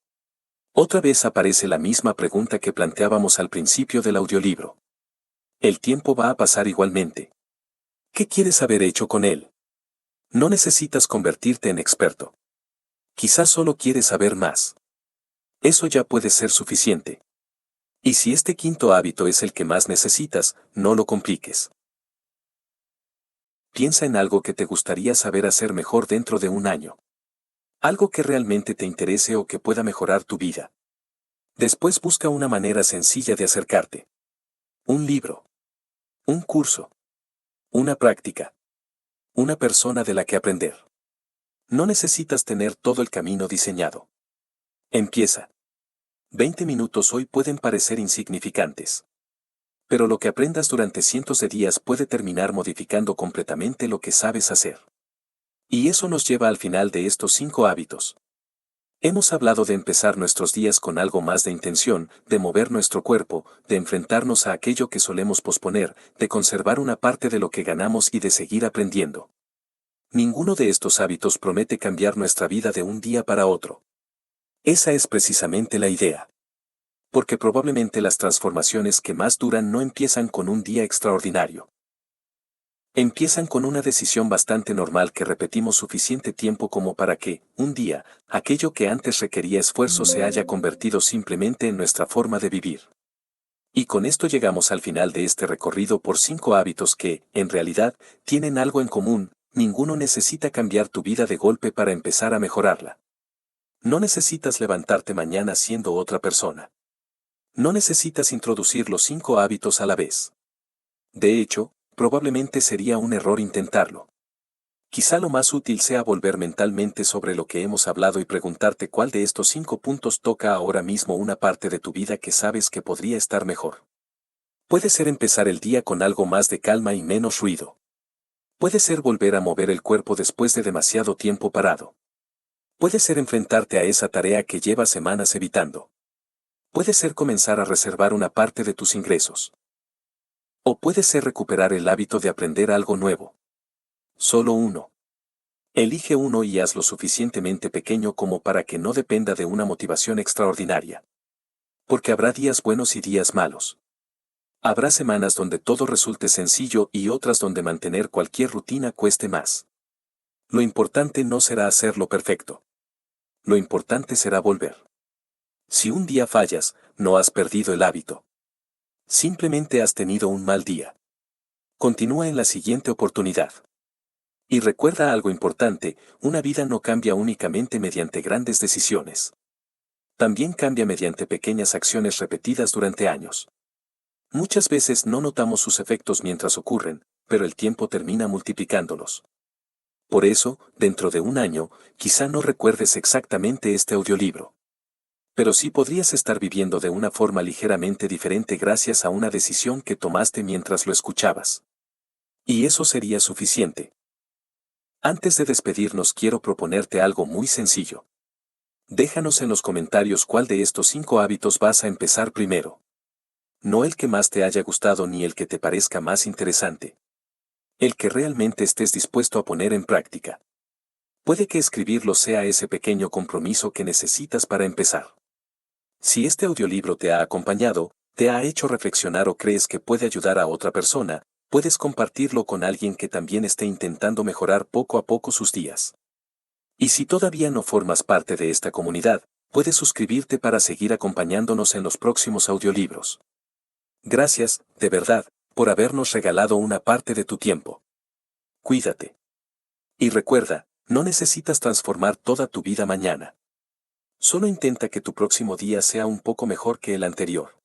Otra vez aparece la misma pregunta que planteábamos al principio del audiolibro. El tiempo va a pasar igualmente. ¿Qué quieres haber hecho con él? No necesitas convertirte en experto. Quizás solo quieres saber más. Eso ya puede ser suficiente. Y si este quinto hábito es el que más necesitas, no lo compliques. Piensa en algo que te gustaría saber hacer mejor dentro de un año. Algo que realmente te interese o que pueda mejorar tu vida. Después busca una manera sencilla de acercarte. Un libro. Un curso. Una práctica. Una persona de la que aprender. No necesitas tener todo el camino diseñado. Empieza. 20 minutos hoy pueden parecer insignificantes. Pero lo que aprendas durante cientos de días puede terminar modificando completamente lo que sabes hacer. Y eso nos lleva al final de estos 5 hábitos. Hemos hablado de empezar nuestros días con algo más de intención, de mover nuestro cuerpo, de enfrentarnos a aquello que solemos posponer, de conservar una parte de lo que ganamos y de seguir aprendiendo. Ninguno de estos hábitos promete cambiar nuestra vida de un día para otro. Esa es precisamente la idea. Porque probablemente las transformaciones que más duran no empiezan con un día extraordinario. Empiezan con una decisión bastante normal que repetimos suficiente tiempo como para que, un día, aquello que antes requería esfuerzo se haya convertido simplemente en nuestra forma de vivir. Y con esto llegamos al final de este recorrido por 5 hábitos que, en realidad, tienen algo en común. Ninguno necesita cambiar tu vida de golpe para empezar a mejorarla. No necesitas levantarte mañana siendo otra persona. No necesitas introducir los 5 hábitos a la vez. De hecho, probablemente sería un error intentarlo. Quizá lo más útil sea volver mentalmente sobre lo que hemos hablado y preguntarte cuál de estos 5 puntos toca ahora mismo una parte de tu vida que sabes que podría estar mejor. Puede ser empezar el día con algo más de calma y menos ruido. Puede ser volver a mover el cuerpo después de demasiado tiempo parado. Puede ser enfrentarte a esa tarea que llevas semanas evitando. Puede ser comenzar a reservar una parte de tus ingresos. O puede ser recuperar el hábito de aprender algo nuevo. Solo uno. Elige uno y hazlo suficientemente pequeño como para que no dependa de una motivación extraordinaria. Porque habrá días buenos y días malos. Habrá semanas donde todo resulte sencillo y otras donde mantener cualquier rutina cueste más. Lo importante no será hacerlo perfecto. Lo importante será volver. Si un día fallas, no has perdido el hábito. Simplemente has tenido un mal día. Continúa en la siguiente oportunidad. Y recuerda algo importante, una vida no cambia únicamente mediante grandes decisiones. También cambia mediante pequeñas acciones repetidas durante años. Muchas veces no notamos sus efectos mientras ocurren, pero el tiempo termina multiplicándolos. Por eso, dentro de un año, quizá no recuerdes exactamente este audiolibro. Pero sí podrías estar viviendo de una forma ligeramente diferente gracias a una decisión que tomaste mientras lo escuchabas. Y eso sería suficiente. Antes de despedirnos quiero proponerte algo muy sencillo. Déjanos en los comentarios cuál de estos 5 hábitos vas a empezar primero. No el que más te haya gustado ni el que te parezca más interesante. El que realmente estés dispuesto a poner en práctica. Puede que escribirlo sea ese pequeño compromiso que necesitas para empezar. Si este audiolibro te ha acompañado, te ha hecho reflexionar o crees que puede ayudar a otra persona, puedes compartirlo con alguien que también esté intentando mejorar poco a poco sus días. Y si todavía no formas parte de esta comunidad, puedes suscribirte para seguir acompañándonos en los próximos audiolibros. Gracias, de verdad, por habernos regalado una parte de tu tiempo. Cuídate. Y recuerda, no necesitas transformar toda tu vida mañana. Solo intenta que tu próximo día sea un poco mejor que el anterior.